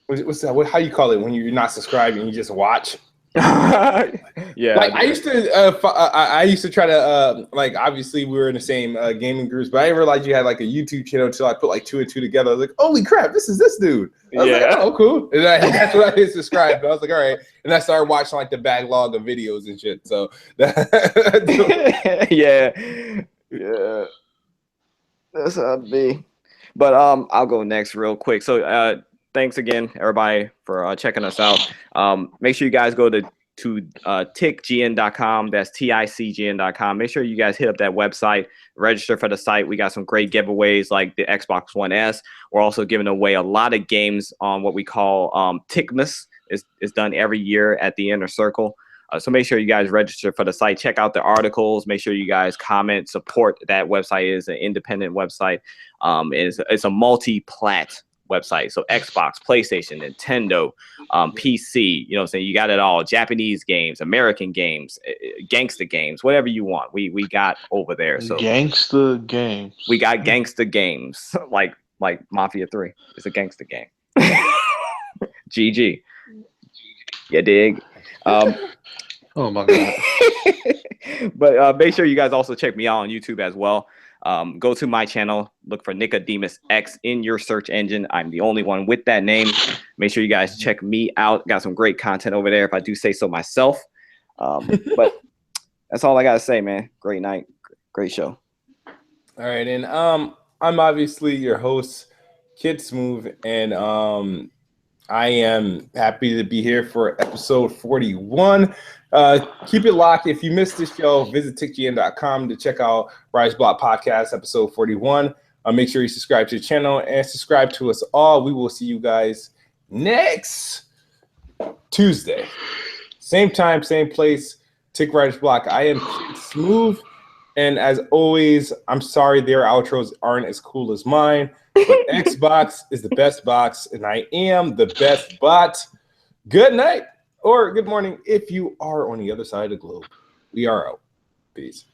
What's that? How you call it when you're not subscribing? You just watch. Yeah. Like I used to try to like. Obviously, we were in the same gaming groups, but I didn't realize you had like a YouTube channel until I put like 2 and 2 together. I was like, holy crap, this is this dude. I was like, oh, cool. And that's what I did subscribe. I was like, all right. And I started watching like the backlog of videos and shit. So yeah. That's how it be. But I'll go next real quick. So thanks again, everybody, for checking us out. Make sure you guys go to TiCGN.com. That's TiCGN.com. Make sure you guys hit up that website, register for the site. We got some great giveaways like the Xbox One S. We're also giving away a lot of games on what we call TiCmas. It's done every year at the Inner Circle. So make sure you guys register for the site. Check out the articles. Make sure you guys comment, support that website. It is an independent website. It's a multi-plat website. So Xbox, PlayStation, Nintendo, PC, you know what I'm saying? You got it all. Japanese games, American games, gangsta games, whatever you want. We got over there. So gangsta games. We got gangsta games like Mafia 3. It's a gangsta game. GG. You dig? Oh my god. But make sure you guys also check me out on YouTube as well. Go to my channel, look for Nicodemus X in your search engine. I'm the only one with that name. Make sure you guys check me out. Got some great content over there, if I do say so myself. But that's all I gotta say, man. Great night, great show. All right, and I'm obviously your host, Kid Smooth, and I am happy to be here for episode 41. Keep it locked. If you missed this show, visit TiCGN.com to check out Rise Block Podcast, episode 41. Make sure you subscribe to the channel and subscribe to us all. We will see you guys next Tuesday. Same time, same place. TiC Rise Block. I am Kid Smooth. And as always, I'm sorry their outros aren't as cool as mine. But Xbox is the best box, and I am the best bot. Good night or good morning if you are on the other side of the globe. We are out. Peace.